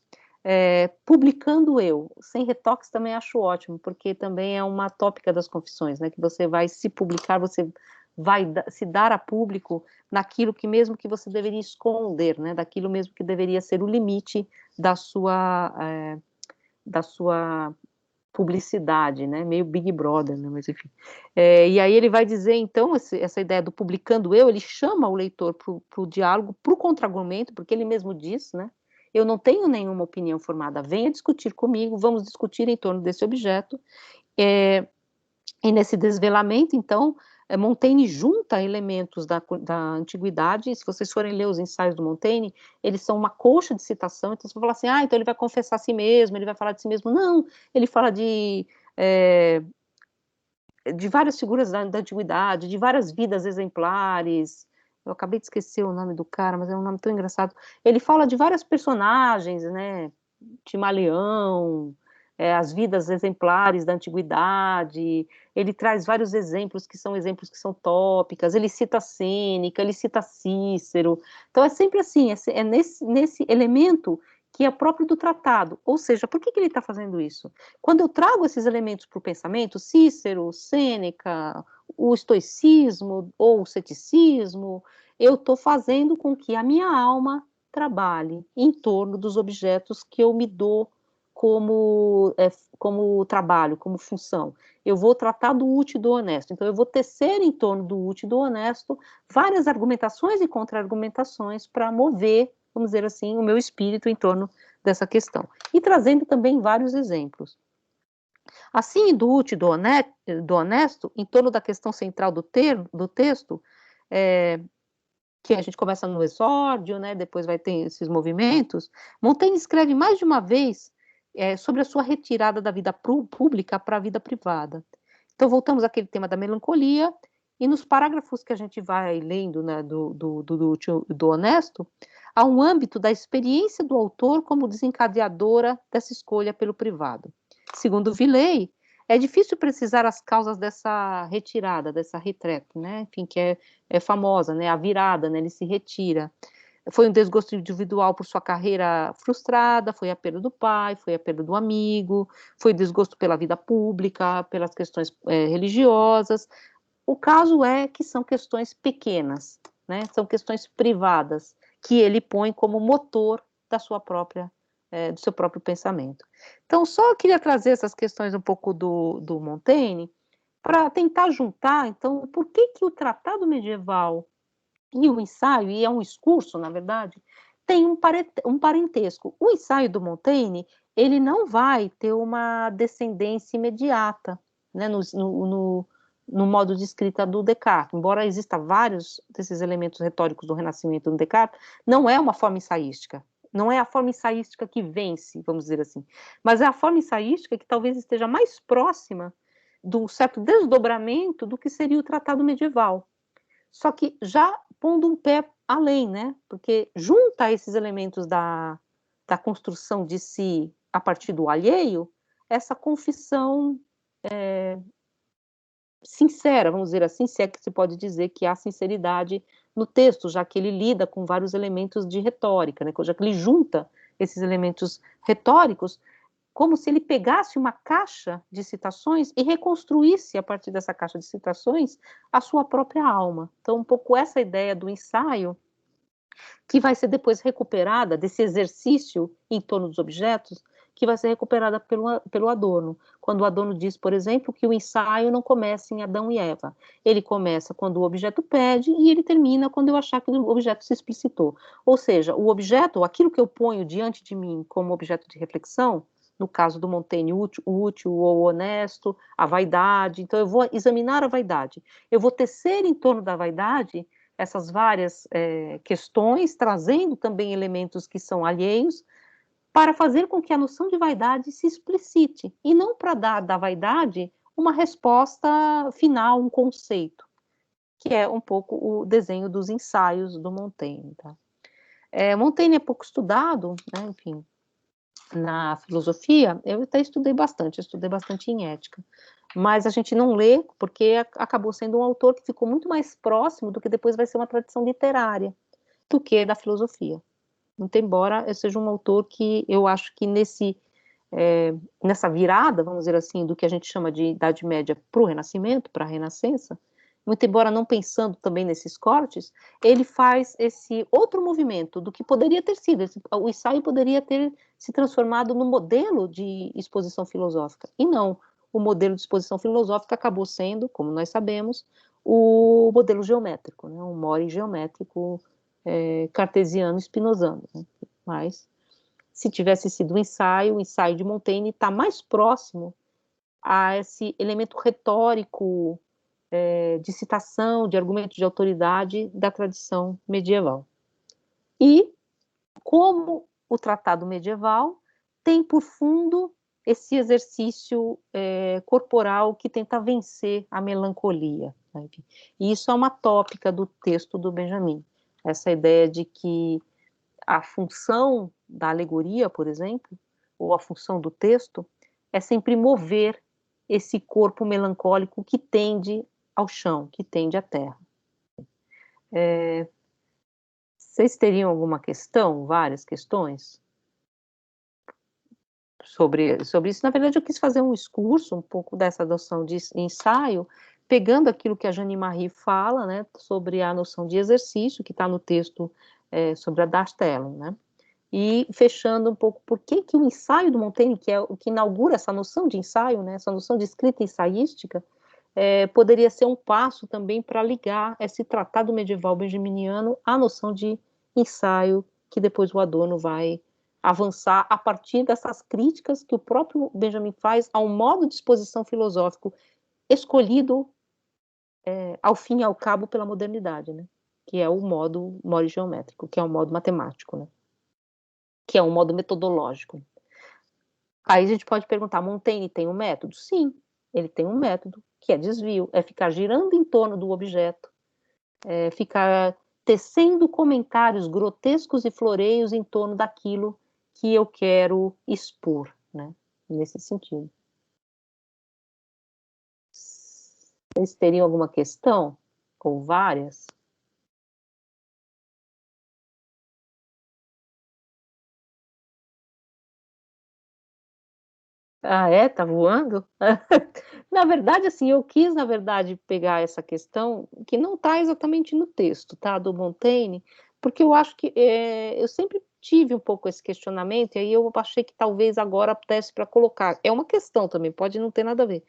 publicando eu. Sem retoques também acho ótimo, porque também é uma tópica das confissões, né? Que você vai se publicar, você vai se dar a público naquilo que mesmo que você deveria esconder, né? Daquilo mesmo que deveria ser o limite da sua publicidade, né? Meio Big Brother, né? Mas enfim. E aí ele vai dizer, então, essa ideia do publicando eu, ele chama o leitor para o diálogo, para o contra-argumento, porque ele mesmo diz, né? Eu não tenho nenhuma opinião formada, venha discutir comigo, vamos discutir em torno desse objeto. E nesse desvelamento, então, Montaigne junta elementos da antiguidade, e se vocês forem ler os ensaios do Montaigne, eles são uma colcha de citação, então você vai falar assim, então ele vai confessar a si mesmo, ele vai falar de si mesmo. Não, ele fala de várias figuras da antiguidade, de várias vidas exemplares. Eu acabei de esquecer o nome do cara, mas é um nome tão engraçado. Ele fala de várias personagens, né, Timaleão, as vidas exemplares da antiguidade, ele traz vários exemplos que são tópicas, ele cita Sêneca, ele cita Cícero, então é sempre assim, é nesse elemento que é próprio do tratado, ou seja, por que ele está fazendo isso? Quando eu trago esses elementos para o pensamento, Cícero, Sêneca, o estoicismo ou o ceticismo, eu estou fazendo com que a minha alma trabalhe em torno dos objetos que eu me dou como trabalho, como função. Eu vou tratar do útil e do honesto. Então, eu vou tecer em torno do útil e do honesto várias argumentações e contra-argumentações para mover, vamos dizer assim, o meu espírito em torno dessa questão. E trazendo também vários exemplos. Assim, do útil e do honesto, em torno da questão central do texto, que a gente começa no exórdio, né, depois vai ter esses movimentos, Montaigne escreve mais de uma vez sobre a sua retirada da vida pública para a vida privada. Então, voltamos àquele tema da melancolia, e nos parágrafos que a gente vai lendo, né, do útil e do honesto, há um âmbito da experiência do autor como desencadeadora dessa escolha pelo privado. Segundo Villei, é difícil precisar as causas dessa retirada, dessa retrete, né? Enfim, que é famosa, né? A virada, né? Ele se retira. Foi um desgosto individual por sua carreira frustrada, foi a perda do pai, foi a perda do amigo, foi desgosto pela vida pública, pelas questões religiosas. O caso é que são questões pequenas, né? São questões privadas, que ele põe como motor da sua própria do seu próprio pensamento. Então, só queria trazer essas questões um pouco do Montaigne para tentar juntar, então, por que o tratado medieval e o ensaio, e é um discurso, na verdade, tem um parentesco. O ensaio do Montaigne, ele não vai ter uma descendência imediata, né, no modo de escrita do Descartes, embora exista vários desses elementos retóricos do Renascimento no Descartes, não é uma forma ensaística. Não é a forma ensaística que vence, vamos dizer assim, mas é a forma ensaística que talvez esteja mais próxima do certo desdobramento do que seria o tratado medieval. Só que já pondo um pé além, né? Porque junta esses elementos da construção de si a partir do alheio, essa confissão sincera, vamos dizer assim, se é que se pode dizer que há sinceridade no texto, já que ele lida com vários elementos de retórica, né? Já que ele junta esses elementos retóricos, como se ele pegasse uma caixa de citações e reconstruísse, a partir dessa caixa de citações, a sua própria alma. Então, um pouco essa ideia do ensaio, que vai ser depois recuperada, desse exercício em torno dos objetos, que vai ser recuperada pelo Adorno. Quando o Adorno diz, por exemplo, que o ensaio não começa em Adão e Eva. Ele começa quando o objeto pede e ele termina quando eu achar que o objeto se explicitou. Ou seja, o objeto, aquilo que eu ponho diante de mim como objeto de reflexão, no caso do Montaigne, o útil ou honesto, a vaidade. Então, eu vou examinar a vaidade. Eu vou tecer em torno da vaidade essas várias questões, trazendo também elementos que são alheios, para fazer com que a noção de vaidade se explicite, e não para dar da vaidade uma resposta final, um conceito, que é um pouco o desenho dos ensaios do Montaigne. Tá? Montaigne é pouco estudado, né, enfim, na filosofia, eu até estudei bastante em ética, mas a gente não lê, porque acabou sendo um autor que ficou muito mais próximo do que depois vai ser uma tradição literária, do que da filosofia. Muito embora eu seja um autor que eu acho que nessa virada, vamos dizer assim, do que a gente chama de Idade Média para o Renascimento, para a Renascença, muito embora não pensando também nesses cortes, ele faz esse outro movimento do que poderia ter sido, o ensaio poderia ter se transformado no modelo de exposição filosófica, e não, o modelo de exposição filosófica acabou sendo, como nós sabemos, o modelo geométrico, né, um more geométrico cartesiano spinozano, né? Mas se tivesse sido o ensaio de Montaigne está mais próximo a esse elemento retórico de citação, de argumento de autoridade da tradição medieval. E como o tratado medieval tem por fundo esse exercício corporal que tenta vencer a melancolia. Né? E isso é uma tópica do texto do Benjamin. Essa ideia de que a função da alegoria, por exemplo, ou a função do texto, é sempre mover esse corpo melancólico que tende ao chão, que tende à terra. Vocês teriam alguma questão, várias questões sobre isso? Na verdade, eu quis fazer um discurso, um pouco dessa noção de ensaio, pegando aquilo que a Jeanne Marie fala, né, sobre a noção de exercício, que está no texto sobre a Darstellum, né? E fechando um pouco, por que o ensaio do Montaigne, que é o que inaugura essa noção de ensaio, né, essa noção de escrita ensaística, poderia ser um passo também para ligar esse tratado medieval benjaminiano à noção de ensaio, que depois o Adorno vai avançar a partir dessas críticas que o próprio Benjamin faz ao modo de exposição filosófico escolhido, ao fim e ao cabo, pela modernidade, né? Que é o modo geométrico, que é o modo matemático, né? Que é um modo metodológico. Aí a gente pode perguntar, Montaigne tem um método? Sim, ele tem um método, que é desvio, é ficar girando em torno do objeto, ficar tecendo comentários grotescos e floreios em torno daquilo que eu quero expor, né? Nesse sentido. Vocês teriam alguma questão? Ou várias? Ah, é? Tá voando? Na verdade, assim, eu quis, na verdade, pegar essa questão que não está exatamente no texto, tá, do Montaigne, porque eu acho que eu sempre tive um pouco esse questionamento, e aí eu achei que talvez agora pudesse para colocar. É uma questão também, pode não ter nada a ver.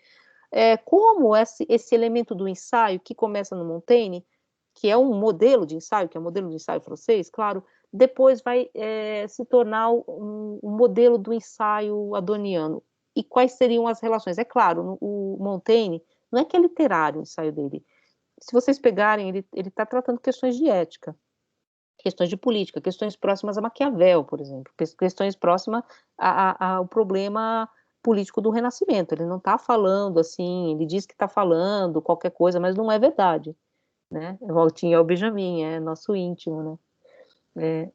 Como esse elemento do ensaio, que começa no Montaigne, que é um modelo de ensaio, que é o modelo de ensaio francês, claro, depois vai se tornar um modelo do ensaio adorniano. E quais seriam as relações? É claro, o Montaigne, não é que é literário o ensaio dele. Se vocês pegarem, ele está tratando questões de ética, questões de política, questões próximas a Maquiavel, por exemplo, questões próximas ao problema político do Renascimento. Ele não está falando assim, ele diz que está falando qualquer coisa, mas não é verdade, né? Voltinha ao Benjamin, é nosso íntimo, né?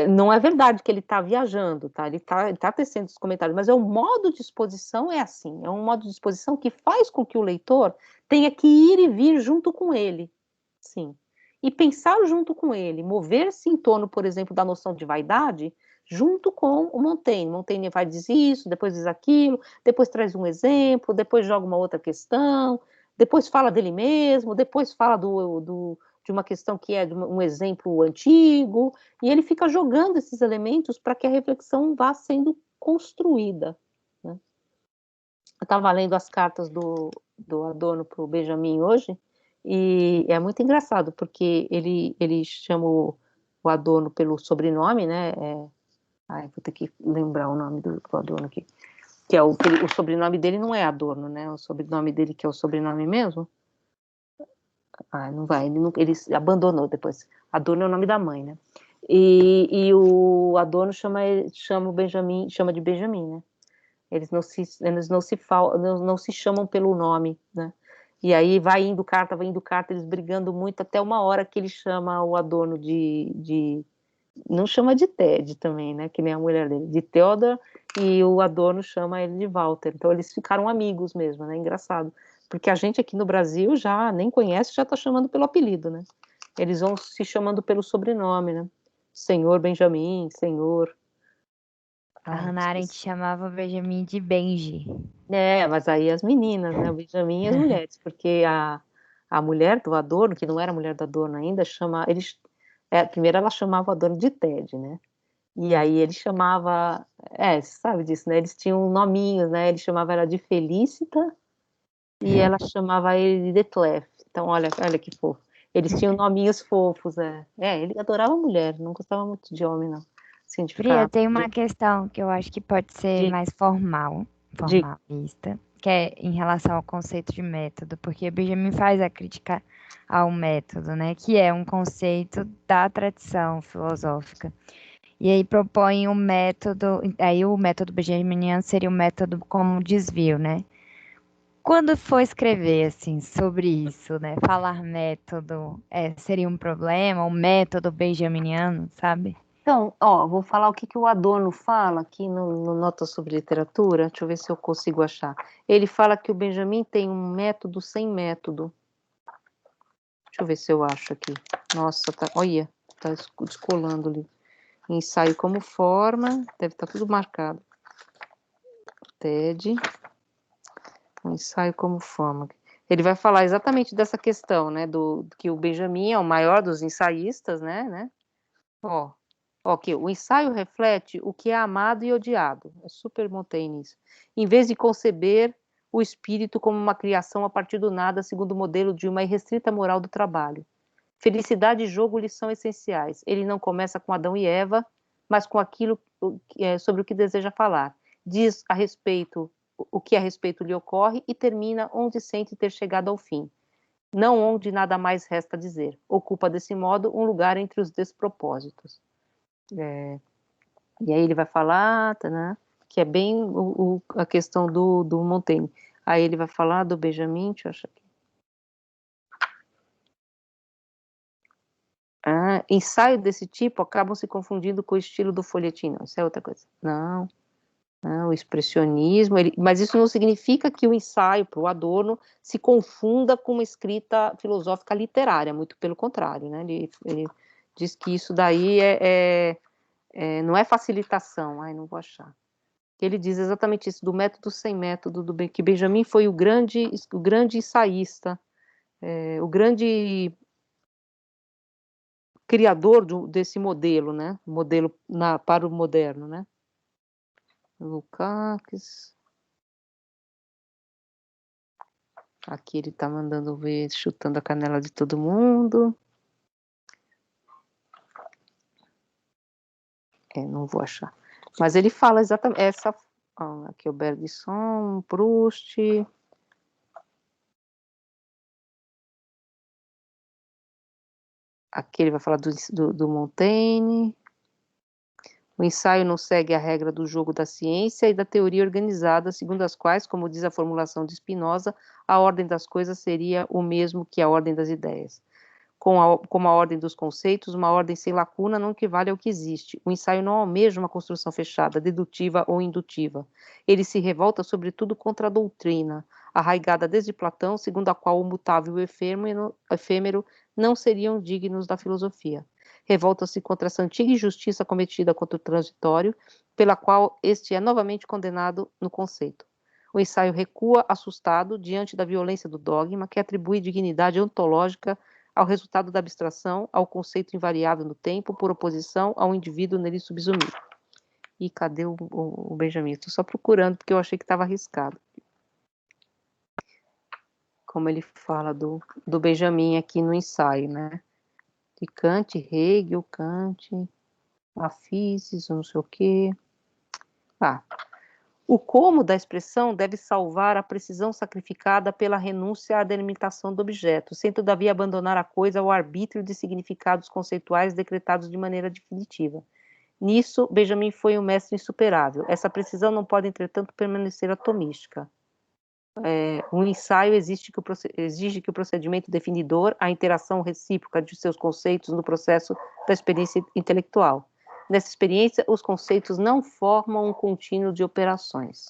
Não é verdade que ele está viajando, tá? Ele tá tecendo os comentários, mas o modo de exposição é assim, é um modo de exposição que faz com que o leitor tenha que ir e vir junto com ele, sim. E pensar junto com ele, mover-se em torno, por exemplo, da noção de vaidade, junto com o Montaigne. Montaigne vai dizer isso, depois diz aquilo, depois traz um exemplo, depois joga uma outra questão, depois fala dele mesmo, depois fala de uma questão que é de um exemplo antigo, e ele fica jogando esses elementos para que a reflexão vá sendo construída, né? Eu estava lendo as cartas do Adorno para o Benjamin hoje, e é muito engraçado, porque ele chama o Adorno pelo sobrenome, né? Vou ter que lembrar o nome do Adorno aqui. Que é o sobrenome dele não é Adorno, né? O sobrenome dele, que é o sobrenome mesmo. Não vai, ele abandonou depois. Adorno é o nome da mãe, né? E o Adorno chama o Benjamin, chama de Benjamin, né? Eles não se chamam pelo nome, né? E aí vai indo carta, eles brigando muito, até uma hora que ele chama o Adorno não chama de Ted também, né? Que nem a mulher dele, de Theodor, e o Adorno chama ele de Walter. Então eles ficaram amigos mesmo, né? Engraçado. Porque a gente aqui no Brasil já nem conhece, já tá chamando pelo apelido, né? Eles vão se chamando pelo sobrenome, né? Senhor Benjamin, senhor. A Hannah Arendt chamava o Benjamin de Benji. Mas aí as meninas, né? O Benjamin e as mulheres, porque a mulher do Adorno, que não era mulher do Adorno ainda, primeiro ela chamava o Adorno de Ted, né? E aí ele chamava, você sabe disso, né? Eles tinham nominhos, né? Ele chamava ela de Felicita e ela chamava ele de Detlef. Então, olha que fofo. Eles tinham nominhos fofos, ele adorava mulher, não gostava muito de homem, não. Assim, de Fria, ficar... tem uma questão que eu acho que pode ser mais formalista, que é em relação ao conceito de método, porque Benjamin faz a crítica ao método, né? Que é um conceito da tradição filosófica. E aí propõe um método, aí o método benjaminiano seria um método como desvio, né? Quando for escrever, assim, sobre isso, né? Falar método seria um problema, o método benjaminiano, sabe? Então, vou falar o que o Adorno fala aqui no Nota sobre Literatura, deixa eu ver se eu consigo achar. Ele fala que o Benjamin tem um método sem método. Deixa eu ver se eu acho aqui. Nossa, olha, tá descolando ali. Ensaio como forma, deve estar tudo marcado. TED, um ensaio como forma. Ele vai falar exatamente dessa questão, né, que o Benjamin é o maior dos ensaístas, né? Ó, Ok, o ensaio reflete o que é amado e odiado. É super Montaigne isso. Em vez de conceber o espírito como uma criação a partir do nada, segundo o modelo de uma irrestrita moral do trabalho. Felicidade e jogo lhe são essenciais. Ele não começa com Adão e Eva, mas com aquilo sobre o que deseja falar. Diz a respeito o que a respeito lhe ocorre e termina onde sente ter chegado ao fim, não onde nada mais resta dizer. Ocupa, desse modo, um lugar entre os despropósitos. E aí ele vai falar, né, que é bem a questão do Montaigne. Aí ele vai falar do Benjamin, deixa eu achar aqui. Ensaio desse tipo acabam se confundindo com o estilo do folhetim. Não, isso é outra coisa. Não, o expressionismo, mas isso não significa que o ensaio para o Adorno se confunda com uma escrita filosófica literária, muito pelo contrário, né? Ele diz que isso daí não é facilitação. Não vou achar. Ele diz exatamente isso, do método sem método, que Benjamin foi o grande ensaísta, o grande criador desse modelo, né? Modelo para o moderno, né? Lukács. Aqui ele está mandando ver, chutando a canela de todo mundo. Não vou achar. Mas ele fala exatamente essa. Aqui o Bergson, Proust. Aqui ele vai falar do Montaigne. O ensaio não segue a regra do jogo da ciência e da teoria organizada, segundo as quais, como diz a formulação de Spinoza, a ordem das coisas seria o mesmo que a ordem das ideias. Como a ordem dos conceitos, uma ordem sem lacuna não equivale ao que existe. O ensaio não almeja uma construção fechada, dedutiva ou indutiva. Ele se revolta, sobretudo, contra a doutrina, arraigada desde Platão, segundo a qual o mutável e o efêmero não seriam dignos da filosofia. Revolta-se contra essa antiga injustiça cometida contra o transitório, pela qual este é novamente condenado no conceito. O ensaio recua, assustado, diante da violência do dogma, que atribui dignidade ontológica ao resultado da abstração, ao conceito invariável no tempo, por oposição ao indivíduo nele subsumido. E cadê o Benjamin? Estou só procurando, porque eu achei que estava arriscado. Como ele fala do Benjamin aqui no ensaio, né? De Kant, Hegel, Kant, Afises, não sei o quê. O como da expressão deve salvar a precisão sacrificada pela renúncia à delimitação do objeto, sem todavia abandonar a coisa ao arbítrio de significados conceituais decretados de maneira definitiva. Nisso, Benjamin foi um mestre insuperável. Essa precisão não pode, entretanto, permanecer atomística. O ensaio exige que o procedimento definidor, a interação recíproca de seus conceitos no processo da experiência intelectual. Nessa experiência, os conceitos não formam um contínuo de operações.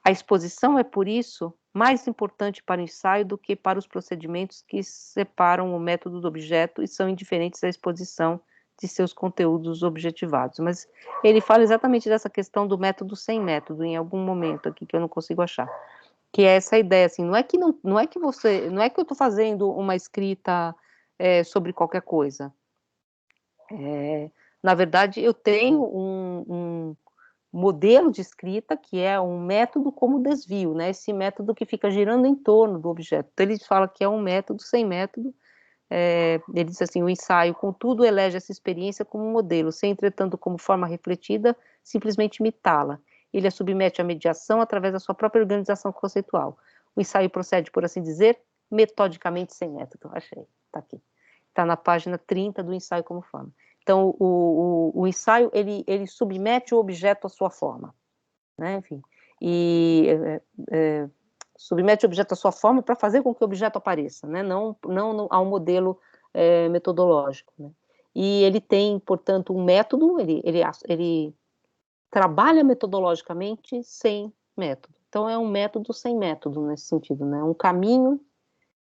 A exposição é, por isso, mais importante para o ensaio do que para os procedimentos que separam o método do objeto e são indiferentes à exposição de seus conteúdos objetivados. Mas ele fala exatamente dessa questão do método sem método, em algum momento aqui, que eu não consigo achar. Que é essa ideia, assim, não é que eu estou fazendo uma escrita sobre qualquer coisa. Na verdade, eu tenho um modelo de escrita que é um método como desvio, né? Esse método que fica girando em torno do objeto. Então, ele fala que é um método sem método. Ele diz assim, o ensaio, contudo, elege essa experiência como modelo, sem, entretanto, como forma refletida, simplesmente imitá-la. Ele a submete à mediação através da sua própria organização conceitual. O ensaio procede, por assim dizer, metodicamente sem método. Achei, está aqui. Está na página 30 do ensaio como forma. Então, o ensaio, ele submete o objeto à sua forma, né? Enfim, submete o objeto à sua forma para fazer com que o objeto apareça, né? Não a um modelo metodológico, né? E ele tem, portanto, um método, ele trabalha metodologicamente sem método. Então, é um método sem método nesse sentido, né? Um caminho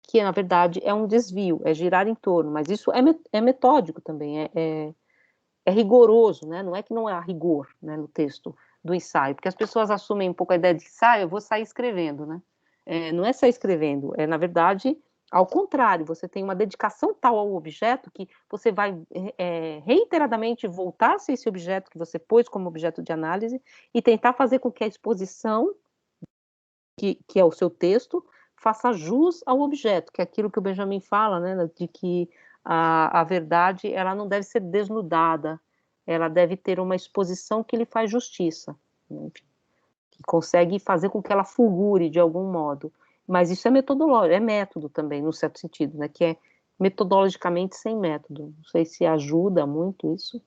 que, na verdade, é um desvio, é girar em torno, mas isso é metódico também, é rigoroso, né? Não é que não há rigor, né, no texto do ensaio, porque as pessoas assumem um pouco a ideia de ensaio, eu vou sair escrevendo, né? Não é sair escrevendo, na verdade, Ao contrário, você tem uma dedicação tal ao objeto que você vai reiteradamente voltar-se a esse objeto que você pôs como objeto de análise e tentar fazer com que a exposição, que é o seu texto, faça jus ao objeto, que é aquilo que o Benjamin fala, né, de que a verdade ela não deve ser desnudada, ela deve ter uma exposição que lhe faz justiça, né, que consegue fazer com que ela fulgure de algum modo. Mas isso é metodológico, é método também, num certo sentido, né? Que é metodologicamente sem método. Não sei se ajuda muito isso.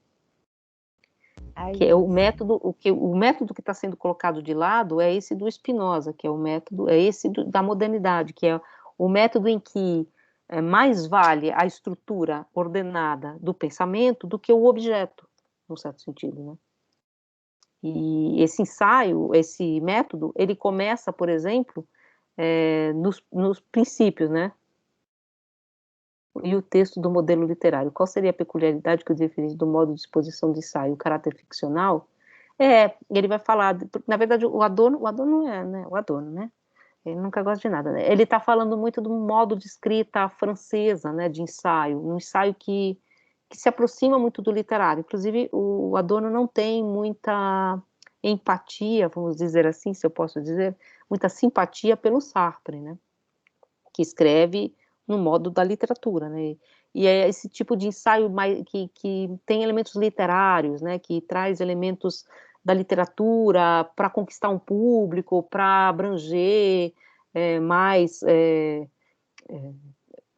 Que é o método, o método que está sendo colocado de lado é esse do Spinoza, que é o método, é esse da modernidade, que é o método em que mais vale a estrutura ordenada do pensamento do que o objeto, num certo sentido, né? E esse ensaio, esse método, ele começa, por exemplo, nos princípios, né? E o texto do modelo literário. Qual seria a peculiaridade que o diferencia do modo de exposição de ensaio? O caráter ficcional? Ele vai falar, na verdade, o Adorno é, né? O Adorno, né? Ele nunca gosta de nada, né? Ele está falando muito do modo de escrita francesa, né? De ensaio, um ensaio que se aproxima muito do literário. Inclusive, o Adorno não tem muita empatia, vamos dizer assim, se eu posso dizer, muita simpatia pelo Sartre, né? Que escreve no modo da literatura, né? E é esse tipo de ensaio que tem elementos literários, né? Que traz elementos da literatura para conquistar um público, para abranger mais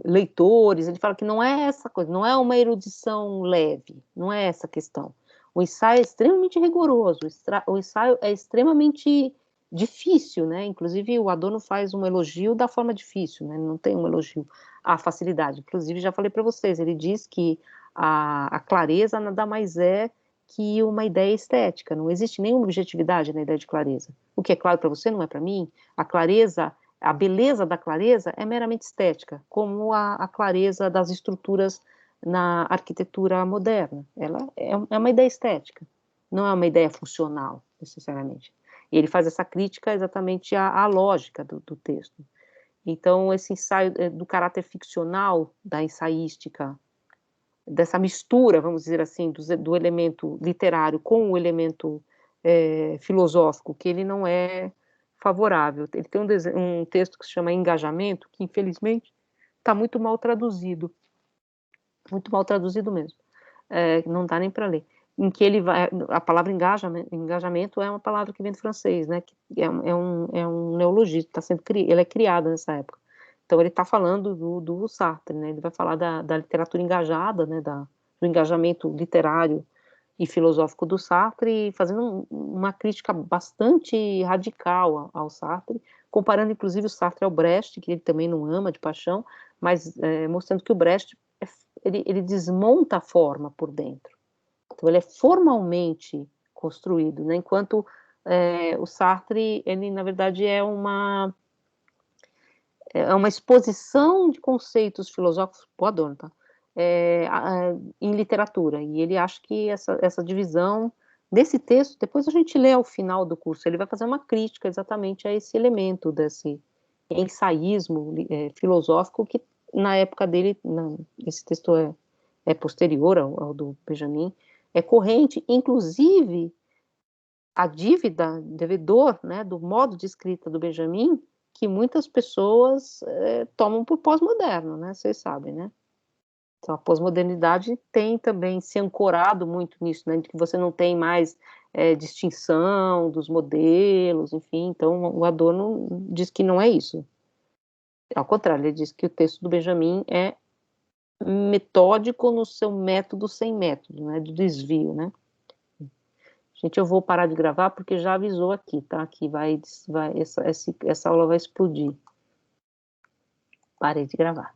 leitores. Ele fala que não é essa coisa, não é uma erudição leve, não é essa a questão. O ensaio é extremamente rigoroso, o ensaio é extremamente difícil, né? Inclusive o Adorno faz um elogio da forma difícil, né? Não tem um elogio à facilidade. Inclusive já falei para vocês, ele diz que a clareza nada mais é que uma ideia estética. Não existe nenhuma objetividade na ideia de clareza. O que é claro para você não é para mim. A clareza, a beleza da clareza é meramente estética, como a clareza das estruturas na arquitetura moderna. Ela é uma ideia estética, não é uma ideia funcional, necessariamente. E ele faz essa crítica exatamente à lógica do texto. Então, esse ensaio do caráter ficcional, da ensaística, dessa mistura, vamos dizer assim, do elemento literário com o elemento filosófico, que ele não é favorável. Ele tem um texto que se chama Engajamento, que infelizmente está muito mal traduzido mesmo, não dá nem para ler, em que ele vai, a palavra engajamento é uma palavra que vem do francês, né, que é um neologismo, ele é criado nessa época. Então ele está falando do Sartre, né, ele vai falar da literatura engajada, né, do engajamento literário e filosófico do Sartre, fazendo uma crítica bastante radical ao Sartre, comparando inclusive o Sartre ao Brecht, que ele também não ama de paixão, mas mostrando que o Brecht ele desmonta a forma por dentro. Então ele é formalmente construído, né? Enquanto o Sartre, ele na verdade é uma exposição de conceitos filosóficos, o Adorno, tá? Em literatura, e ele acha que essa divisão desse texto, depois a gente lê ao final do curso, ele vai fazer uma crítica exatamente a esse elemento desse ensaísmo filosófico que na época dele, esse texto é posterior ao do Benjamin, é corrente, inclusive a devedor, né, do modo de escrita do Benjamin, que muitas pessoas tomam por pós-moderno, né, vocês sabem, né? Então, a pós-modernidade tem também se ancorado muito nisso, né, de que você não tem mais distinção dos modelos, enfim, então o Adorno diz que não é isso. Ao contrário, ele diz que o texto do Benjamin é metódico no seu método sem método, né, do desvio, né. Gente, eu vou parar de gravar porque já avisou aqui, tá? Que essa aula vai explodir. Parei de gravar.